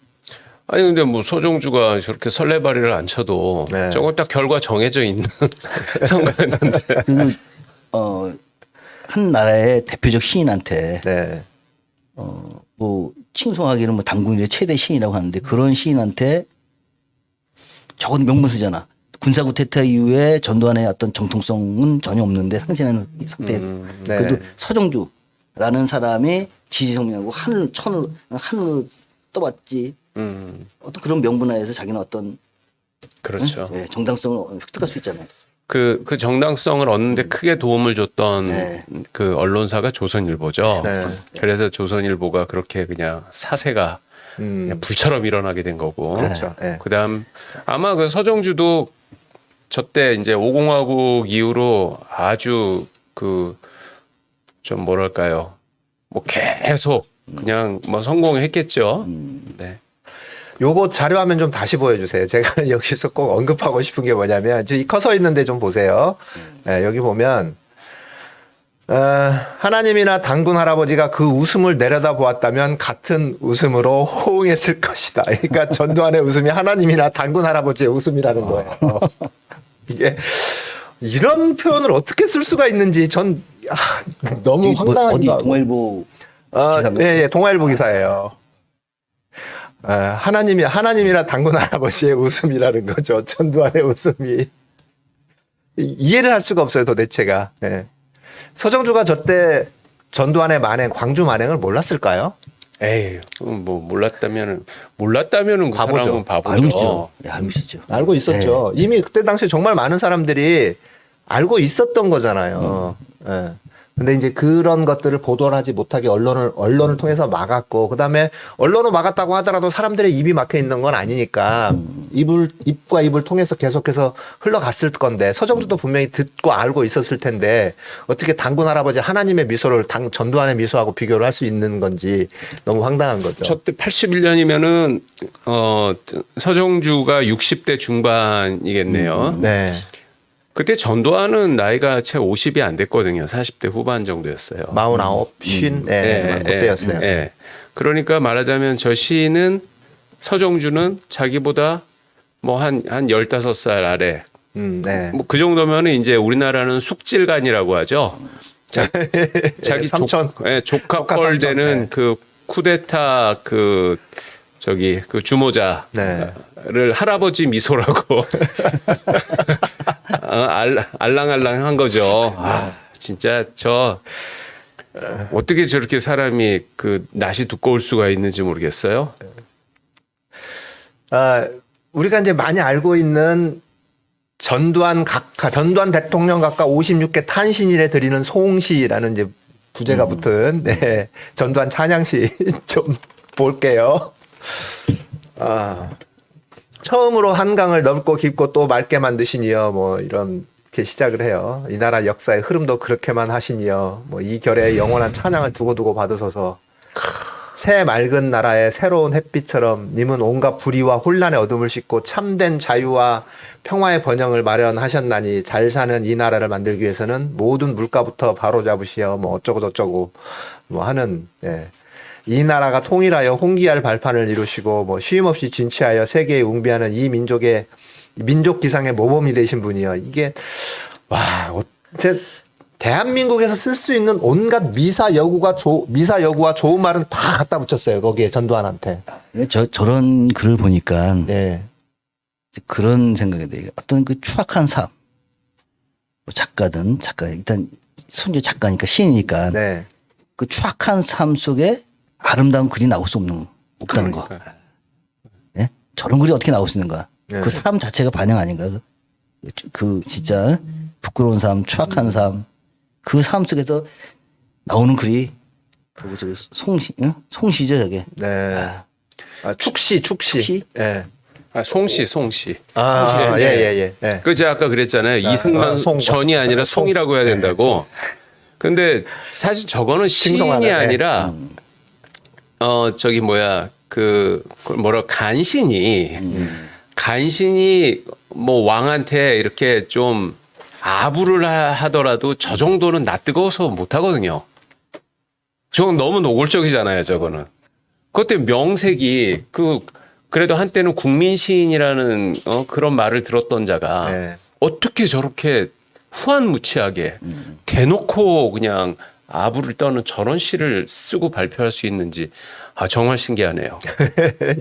아니 근데 뭐 서정주가 저렇게 설레발이를 안 쳐도 네. 저건 딱 결과 정해져 있는 선거였는데. 그리고 한 나라의 대표적 시인한테 네. 뭐 칭송하기는 뭐 당군의 최대 시인이라고 하는데 그런 시인한테 적어도 명문 쓰잖아. 군사 쿠데타 이후에 전두환의 어떤 정통성은 전혀 없는데 상징하는 상태에서 네. 그래도 서정주라는 사람이 지지성명하고 하늘을 떠봤지. 어떤 그런 명분하에서 자기는 어떤 그렇죠. 네, 정당성을 획득할 수 있잖아요. 그 정당성을 얻는데 크게 도움을 줬던 네. 그 언론사가 조선일보죠. 네. 그래서 조선일보가 그렇게 그냥 사세가 그냥 불처럼 일어나게 된 거고. 그렇죠. 예. 그다음 아마 그 서정주도 저때 이제 5공화국 이후로 아주 그 좀 뭐랄까요, 뭐 계속 그냥 뭐 성공했겠죠. 네. 요거 자료화면 좀 다시 보여주세요. 제가 여기서 꼭 언급하고 싶은 게 뭐냐면 이 커서 있는데 좀 보세요. 네, 여기 보면 하나님이나 당군 할아버지가 그 웃음을 내려다 보았다면 같은 웃음으로 호응했을 것이다. 그러니까 전두환의 웃음이 하나님이나 당군 할아버지의 웃음이라는 거예요. 이게 이런 표현을 어떻게 쓸 수가 있는지 전 너무 황당한 어디 거. 동아일보 예, 동아일보 기사예요. 하나님이나 당군 할아버지의 웃음이라는 거죠. 전두환의 웃음이. 이해를 할 수가 없어요, 도대체가. 예. 서정주가 저때 전두환의 만행, 광주 만행을 몰랐을까요? 에이, 뭐 몰랐다면은 그 바보죠. 사람은 바보죠. 알고 있죠. 네, 알고 있었죠. 알고 있었죠. 이미 그때 당시에 정말 많은 사람들이 알고 있었던 거잖아요. 예. 근데 이제 그런 것들을 보도를 하지 못하게 언론을 통해서 막았고, 그 다음에 언론을 막았다고 하더라도 사람들의 입이 막혀 있는 건 아니니까 입과 입을 통해서 계속해서 흘러갔을 건데, 서정주도 분명히 듣고 알고 있었을 텐데, 어떻게 당군 할아버지 하나님의 미소를 전두환의 미소하고 비교를 할 수 있는 건지 너무 황당한 거죠. 저때 81년이면은 서정주가 60대 중반이겠네요. 네. 그때 전두환은 나이가 채 50이 안 됐거든요. 40대 후반 정도였어요. 49, 50, 그때였어요. 예. 그러니까 말하자면 저 시인은 서정주는 자기보다 뭐 한 15살 아래 네. 뭐 그 정도면은 이제 우리나라는 숙질간이라고 하죠. 자기 삼촌. 조카 조카 뻘 삼촌. 되는 네. 그 쿠데타 그 주모자를 네. 할아버지 미소라고 알랑알랑한 거죠. 아, 진짜 저 어떻게 저렇게 사람이 그 낯이 두꺼울 수가 있는지 모르겠어요. 우리가 이제 많이 알고 있는 전두환 대통령 각하 56개 탄신일에 드리는 송시라는 이제 부제가 붙은 네, 전두환 찬양시 좀 볼게요. 처음으로 한강을 넓고 깊고 또 맑게 만드시니여 뭐 이렇게 시작을 해요. 이 나라 역사의 흐름도 그렇게만 하시니여 뭐 이 결에 영원한 찬양을 두고두고 받으소서. 새 맑은 나라의 새로운 햇빛처럼 님은 온갖 불의와 혼란의 어둠을 씻고 참된 자유와 평화의 번영을 마련하셨나니 잘 사는 이 나라를 만들기 위해서는 모든 물가부터 바로잡으시어 뭐 어쩌고 저쩌고 뭐 하는 예. 이 나라가 통일하여 홍기할 발판을 이루시고 뭐 쉼없이 진취하여 세계에 웅비하는 이 민족의 민족 기상의 모범이 되신 분이요. 이게 와, 대한민국에서 쓸 수 있는 온갖 미사 여구와 좋은 말은 다 갖다 붙였어요. 거기에 전두환한테. 저런 글을 보니까 네. 그런 생각이 돼요. 어떤 그 추악한 삶, 뭐 작가든 일단 손주 작가니까 시인이니까 네. 그 추악한 삶 속에 아름다운 글이 나올 수 없다는 거. 예? 저런 글이 어떻게 나올 수 있는가? 네. 그 삶 자체가 반영 아닌가? 그 진짜 부끄러운 삶, 추악한 삶, 그 삶 속에서 나오는 글이 그리고 저기 송시죠 저게. 네. 축시. 축시? 예. 송씨. 예. 그 제가 아까 그랬잖아요. 이승만 송. 전이 아니라 송이라고 해야 된다고. 근데 사실 저거는 시인이 칭송하네. 아니라 간신이 뭐 왕한테 이렇게 좀 아부를 하더라도 저 정도는 나 뜨거워서 못 하거든요. 저건 너무 노골적이잖아요, 저거는. 그것 때문에 명색이 그래도 한때는 국민 시인이라는 그런 말을 들었던 자가 네. 어떻게 저렇게 후한무치하게 대놓고 그냥 아부를 떠는 저런 시를 쓰고 발표할 수 있는지 정말 신기하네요.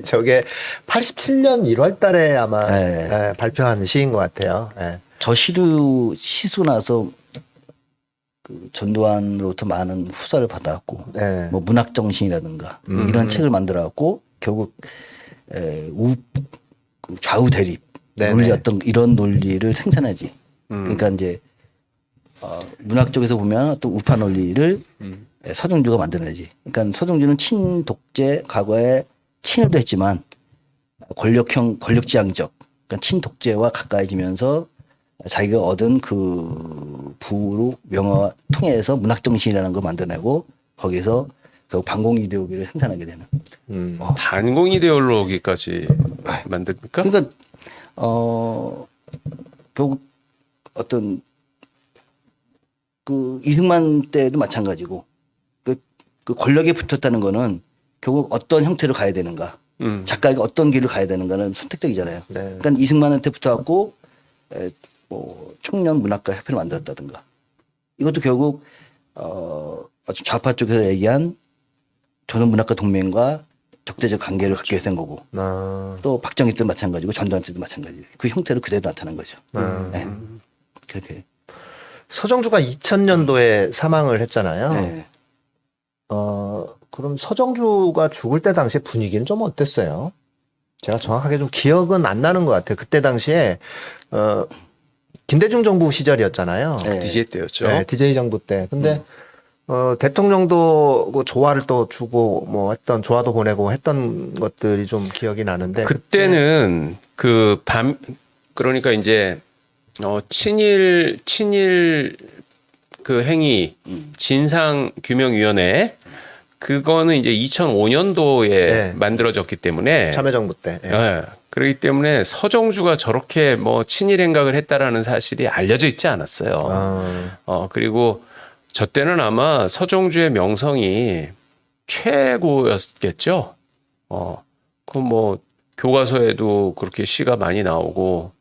저게 87년 1월 달에 아마 네. 예, 발표한 시인 것 같아요. 예. 저 시수 나서 그 전두환으로부터 많은 후사를 받아왔고 네. 뭐 문학정신이라든가 이런 책을 만들어갖고 결국 그 좌우 대립 네네. 논리 이런 논리를 생산하지. 그러니까 이제 문학 쪽에서 보면 또 우파 논리를 서정주가 만들어내지. 그러니까 서정주는 친독재 과거에 친일도 했지만 권력지향적 그러니까 친독재와 가까워지면서 자기가 얻은 그 부로 명화 통해서 문학정신이라는 걸 만들어내고 거기서 결국 반공 이데올로기를 생산하게 되는. 반공 이데올로기까지 만듭니까? 그러니까 결국 어떤 그 이승만 때도 마찬가지고 그 권력에 붙었다는 거는 결국 어떤 형태로 가야 되는가, 작가가 어떤 길을 가야 되는가는 선택적이잖아요. 네. 그러니까 이승만한테 붙어갖고 뭐 청년 문학가 협회를 만들었다든가 이것도 결국 아주 좌파 쪽에서 얘기한 조선 문학가 동맹과 적대적 관계를 갖기 위해서 한 거고 또 박정희 때도 마찬가지고 전두환 때도 마찬가지고 그 형태로 그대로 나타난 거죠. 네. 그렇게. 서정주가 2000년도에 사망을 했잖아요. 네. 그럼 서정주가 죽을 때 당시에 분위기는 좀 어땠어요? 제가 정확하게 좀 기억은 안 나는 것 같아요. 그때 당시에 김대중 정부 시절이었잖아요. 네. DJ 때였죠. 네, DJ 정부 때. 근데 대통령도 그 조화를 또 주고 뭐 했던 조화도 보내고 했던 것들이 좀 기억이 나는데 그때는 그러니까 이제 친일 그 행위 진상 규명 위원회 그거는 이제 2005년도에 네. 만들어졌기 때문에 참여정부 때. 예. 네. 그렇기 때문에 서정주가 저렇게 뭐 친일 행각을 했다라는 사실이 알려져 있지 않았어요. 그리고 저 때는 아마 서정주의 명성이 최고였겠죠. 그 뭐 교과서에도 그렇게 시가 많이 나오고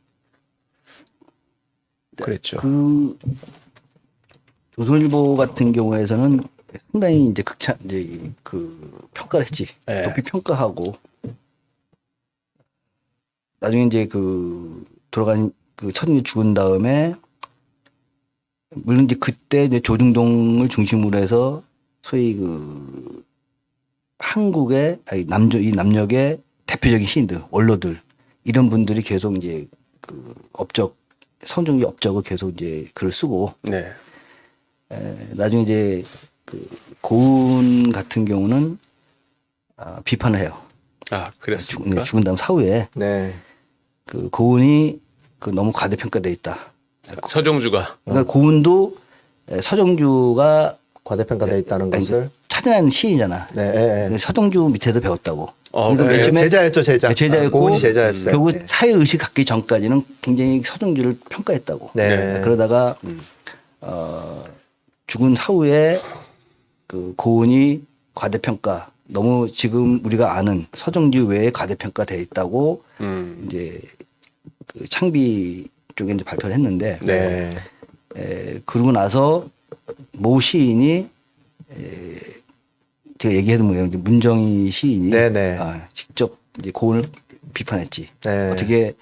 그랬죠. 그 조선일보 같은 경우에서는 상당히 이제 이제 그 평가를 했지. 네. 높이 평가하고 나중에 이제 그 돌아간 그 서정주 죽은 다음에 물론 이제 그때 이제 조중동을 중심으로 해서 소위 그 한국의 이 남녘의 대표적인 시인들, 원로들 이런 분들이 계속 이제 그 서정주 업적을 계속 이제 글을 쓰고 네. 나중에 이제 그 고은 같은 경우는 비판을 해요. 아, 그랬습니까? 죽은 다음 사후에 네. 그 고은이 그 너무 과대평가돼 있다. 서정주가. 그러니까 고은도 서정주가 과대평가돼 있다는 것을. 찾아낸 시인이잖아. 네. 예, 예. 서정주 밑에서 배웠다고. 네. 맨 처음에 제자였죠, 제자. 제자였고 고은이 제자였어요. 결국 네. 사회 의식 갖기 전까지는 굉장히 서정주를 평가했다고. 네. 그러다가 죽은 사후에 그 고은이 과대평가 너무 지금 우리가 아는 서정주 외에 과대평가돼 있다고 이제 그 창비 쪽에 이제 발표를 했는데 네. 그러고 나서 모 시인이 제가 얘기해도 뭐예요. 문정희 시인이 네네. 직접 이제 고은을 비판했지. 네. 어떻게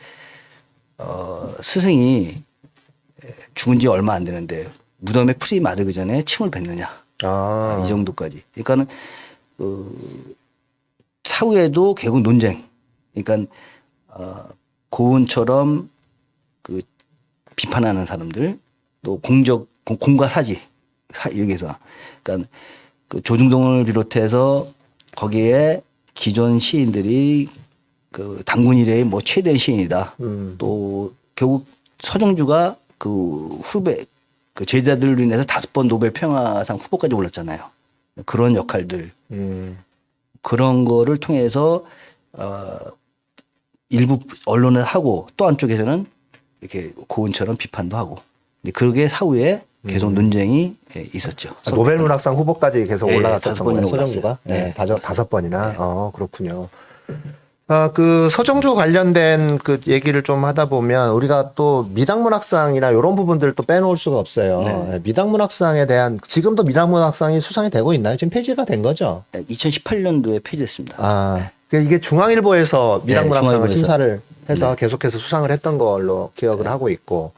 스승이 죽은 지 얼마 안 되는데 무덤에 풀이 마르기 전에 침을 뱉느냐. 이 정도까지. 그러니까는 사후에도 결국 논쟁. 그러니까 고은처럼 그 비판하는 사람들 또 공과 사지 여기서 그러니까 그 조중동을 비롯해서 거기에 기존 시인들이 그 단군 이래의 뭐 최대 시인이다. 또 결국 서정주가 그 후배 그 제자들로 인해서 5번 노벨 평화상 후보까지 올랐잖아요. 그런 역할들 그런 거를 통해서 일부 언론을 하고 또 한쪽에서는 이렇게 고은처럼 비판도 하고 그게 사후에 계속 논쟁이 있었죠. 노벨문학상 후보까지 계속 네, 올라갔었던 5 거예요, 번이나 서정주가. 올랐어요. 네, 5번이나. 그렇군요. 그 서정주 관련된 그 얘기를 좀 하다 보면 우리가 또 미당문학상이나 이런 부분들을 또 빼놓을 수가 없어요. 네. 미당문학상에 대한 지금도 미당문학상이 수상이 되고 있나요? 지금 폐지가 된 거죠? 2018년도에 폐지됐습니다. 그러니까 이게 중앙일보에서 미당문학상을 중앙일보에서. 심사를 해서 계속해서 수상을 했던 걸로 기억을 하고 있고,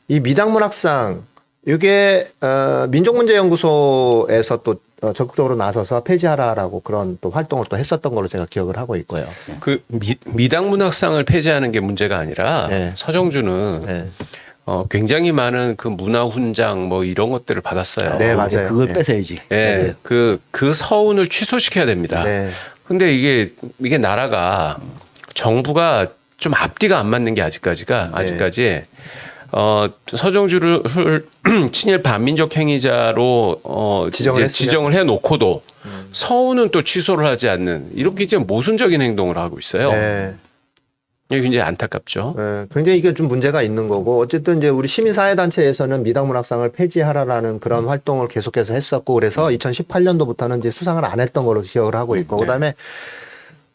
이 미당문학상 이게 민족문제연구소에서 또 적극적으로 나서서 폐지하라라고 그런 또 활동을 또 했었던 걸로 제가 기억을 하고 있고요. 그 미당문학상을 폐지하는 게 문제가 아니라 네. 서정주는 네, 굉장히 많은 그 문화훈장 뭐 이런 것들을 받았어요. 네, 맞아요. 그걸 네. 뺏어야지. 예, 맞아요. 그 서운을 취소시켜야 됩니다. 네. 근데 이게 나라가 정부가 좀 앞뒤가 안 맞는 게 아직까지 서정주를 친일 반민족 행위자로 지정을 해 놓고도 서운은 또 취소를 하지 않는 이렇게 이제 모순적인 행동을 하고 있어요. 네. 이게 굉장히 안타깝죠. 네, 굉장히 이게 좀 문제가 있는 거고, 어쨌든 이제 우리 시민사회단체에서는 미당문학상을 폐지하라라는 그런 활동을 계속해서 했었고, 그래서 2018년도부터는 이제 수상을 안 했던 걸로 기억을 하고 있고, 그 다음에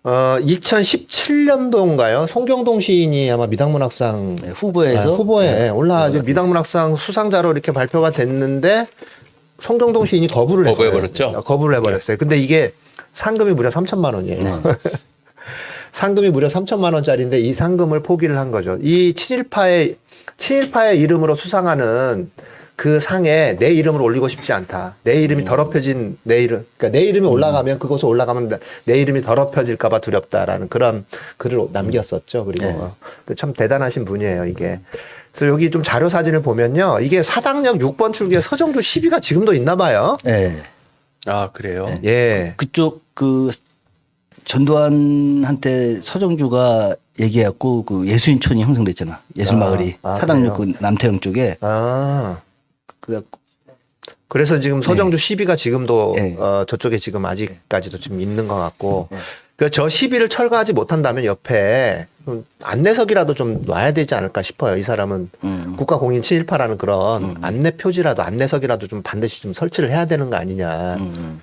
2017년도인가요? 송경동 시인이 아마 미당문학상 후보에서 후보에 올라가서 미당문학상 수상자로 이렇게 발표가 됐는데 송경동 시인이 거부를 했어요. 거부해버렸죠? 거부를 해버렸어요. 근데 이게 상금이 무려 3천만 원이에요. 상금이 무려 3천만 원짜리인데 이 상금을 포기를 한 거죠. 이 친일파의 이름으로 수상하는 그 상에 내 이름을 올리고 싶지 않다. 내 이름이 더럽혀진 그러니까 내 이름이 올라가면 그곳에 올라가면 내 이름이 더럽혀질까봐 두렵다라는 그런 글을 남겼었죠. 그리고 참 대단하신 분이에요, 이게. 그래서 여기 좀 자료 사진을 보면요, 이게 사당역 6번 출구에 서정주 시비가 지금도 있나 봐요. 네. 아, 그래요? 예. 그쪽 그 전두환한테 서정주가 얘기해갖고 그 예수인촌이 형성됐잖아. 예술마을이 사당역 그 남태영 쪽에. 그래갖고 그래서 지금 서정주 시비가 지금도 네. 저쪽에 지금 아직까지도 좀 있는 것 같고, 그 저 시비를 철거하지 못한다면 옆에 좀 안내석이라도 좀 놔야 되지 않을까 싶어요. 이 사람은 국가공인 친일파라는 그런 안내 표지라도 안내석이라도 좀 반드시 좀 설치를 해야 되는 거 아니냐,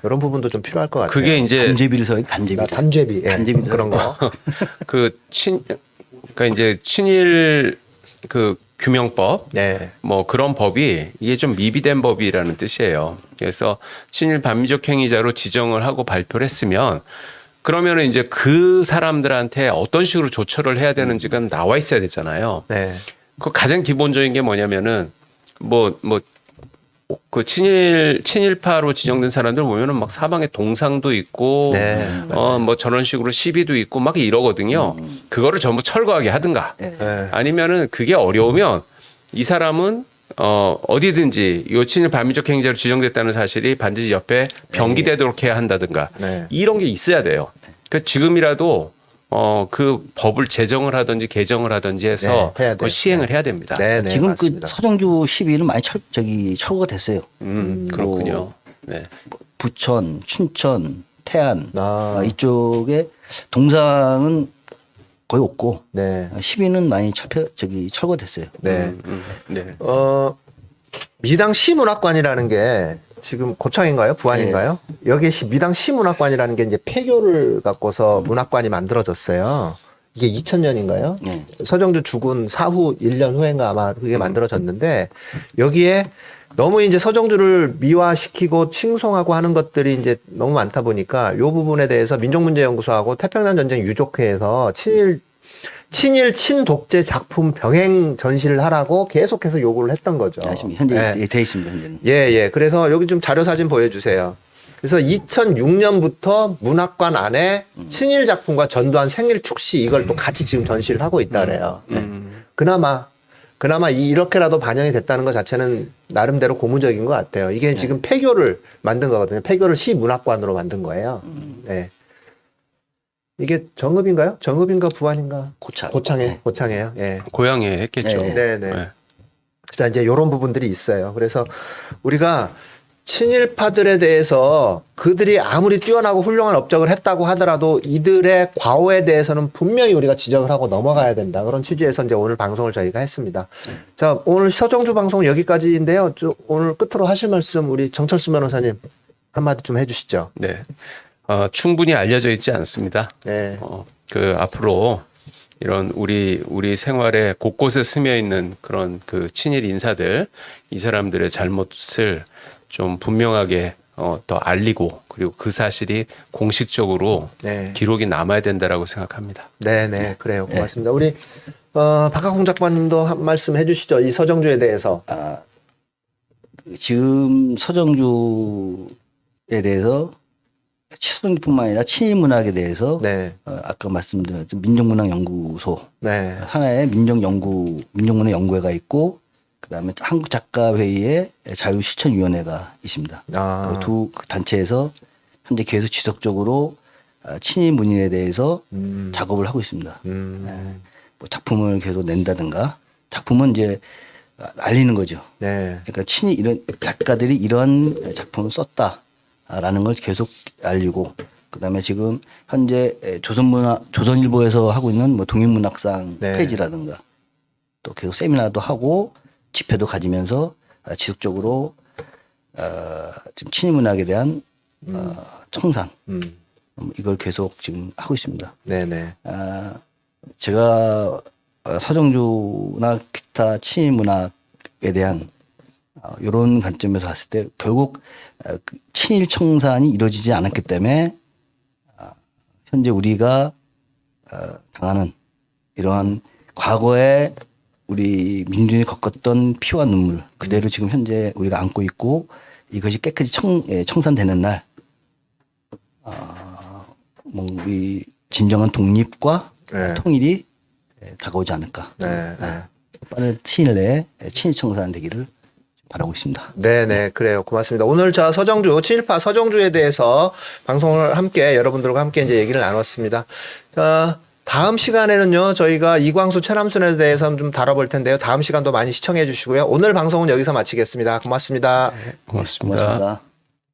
이런 부분도 좀 필요할 것 같아요. 그게 이제 단제비를 서야 단제비. 단죄비, 예. 단죄비 그런 거. 그러니까 이제 친일 그 규명법 네. 뭐 그런 법이 이게 좀 미비된 법이라는 뜻이에요. 그래서 친일 반미적 행위자로 지정을 하고 발표를 했으면 그러면은 이제 그 사람들한테 어떤 식으로 조처를 해야 되는지가 나와 있어야 되잖아요. 네. 그 가장 기본적인 게 뭐냐면은 그 친일파로 지정된 사람들 보면은 막 사방에 동상도 있고 네, 뭐 저런 식으로 시비도 있고 막 이러거든요. 그거를 전부 철거하게 하든가 네. 아니면은 그게 어려우면 이 사람은 어디든지 요 친일 반미적 행위자로 지정됐다는 사실이 반드시 옆에 병기되도록 해야 한다든가 네. 이런 게 있어야 돼요. 그 지금이라도 그 법을 제정을 하든지 개정을 하든지 해서 네, 해야 돼요. 시행을 해야 됩니다. 네, 네, 지금 맞습니다. 그 서정주 시비는 많이 철거가 됐어요. 그렇군요. 네. 부천, 춘천, 태안 아. 이쪽에 동상은 거의 없고 네. 시비는 많이 철거됐어요. 네. 네. 미당 시문학관이라는 게 지금 고창인가요? 부안인가요? 여기 미당 시문학관이라는 게 이제 폐교를 갖고서 문학관이 만들어졌어요. 이게 2000년인가요? 서정주 죽은 사후 1년 후인가 아마 그게 만들어졌는데 여기에 너무 이제 서정주를 미화시키고 칭송하고 하는 것들이 이제 너무 많다 보니까 이 부분에 대해서 민족문제연구소하고 태평양 전쟁 유족회에서 친일 친독재 작품 병행 전시를 하라고 계속해서 요구를 했던 거죠. 현재 네. 돼 있습니다. 현재는. 예. 그래서 여기 좀 자료 사진 보여주세요. 그래서 2006년부터 문학관 안에 친일 작품과 전두환 생일 축시 이걸 또 같이 지금 전시를 하고 있다 그래요. 네. 그나마 이렇게라도 반영이 됐다는 것 자체는 나름대로 고무적인 것 같아요. 이게 지금 폐교를 만든 거거든요. 폐교를 시문학관으로 만든 거예요. 네. 이게 정읍인가요? 정읍인가 부안인가? 고창이에요. 예. 고향에 했겠죠. 네. 자, 이제 이런 부분들이 있어요. 그래서 우리가 친일파들에 대해서 그들이 아무리 뛰어나고 훌륭한 업적을 했다고 하더라도 이들의 과오에 대해서는 분명히 우리가 지적을 하고 넘어가야 된다. 그런 취지에서 이제 오늘 방송을 저희가 했습니다. 자, 오늘 서정주 방송 여기까지인데요. 오늘 끝으로 하실 말씀 우리 정철수 변호사님 한마디 좀 해주시죠. 네. 충분히 알려져 있지 않습니다. 네. 그 앞으로 이런 우리 생활에 곳곳에 스며 있는 그런 그 친일 인사들 이 사람들의 잘못을 좀 분명하게 더 알리고 그리고 그 사실이 공식적으로 네. 기록이 남아야 된다라고 생각합니다. 네. 그래요. 고맙습니다. 우리 박학홍 작가님도 한 말씀 해주시죠. 이 서정주에 대해서. 지금 서정주에 대해서 서정주뿐만 아니라 친일 문학에 대해서 네. 아까 말씀드린 민족문학연구소 네. 하나의 민족문학 연구회가 있고 그다음에 한국작가회의의 자유실천위원회가 있습니다. 아. 두 단체에서 현재 계속 지속적으로 친일 문인에 대해서 작업을 하고 있습니다. 뭐 작품을 계속 낸다든가 작품은 이제 알리는 거죠. 네. 그러니까 이런 작가들이 이런 작품을 썼다라는 걸 계속 알리고 그다음에 지금 현재 조선일보에서 하고 있는 뭐 동인문학상 네. 페이지라든가 또 계속 세미나도 하고 집회도 가지면서 지속적으로 지금 친일문학에 대한 청산 이걸 계속 지금 하고 있습니다. 네네. 제가 서정주나 기타 친일문학에 대한 이런 관점에서 봤을 때 결국 친일 청산이 이루어지지 않았기 때문에 현재 우리가 당하는 이러한 과거에 우리 민중이 겪었던 피와 눈물 그대로 지금 현재 우리가 안고 있고 이것이 깨끗이 청산되는 날 우리 진정한 독립과 네. 통일이 다가오지 않을까. 네. 빠른 시일 내에 친일 청산되기를 바라고 있습니다. 네네. 그래요. 고맙습니다. 오늘 저 친일파 서정주에 대해서 방송을 함께 여러분들과 함께 이제 얘기를 나눴습니다. 자, 다음 시간에는요, 저희가 이광수 최남순에 대해서 좀 다뤄볼 텐데요. 다음 시간도 많이 시청해 주시고요. 오늘 방송은 여기서 마치겠습니다. 고맙습니다. 고맙습니다. 고맙습니다.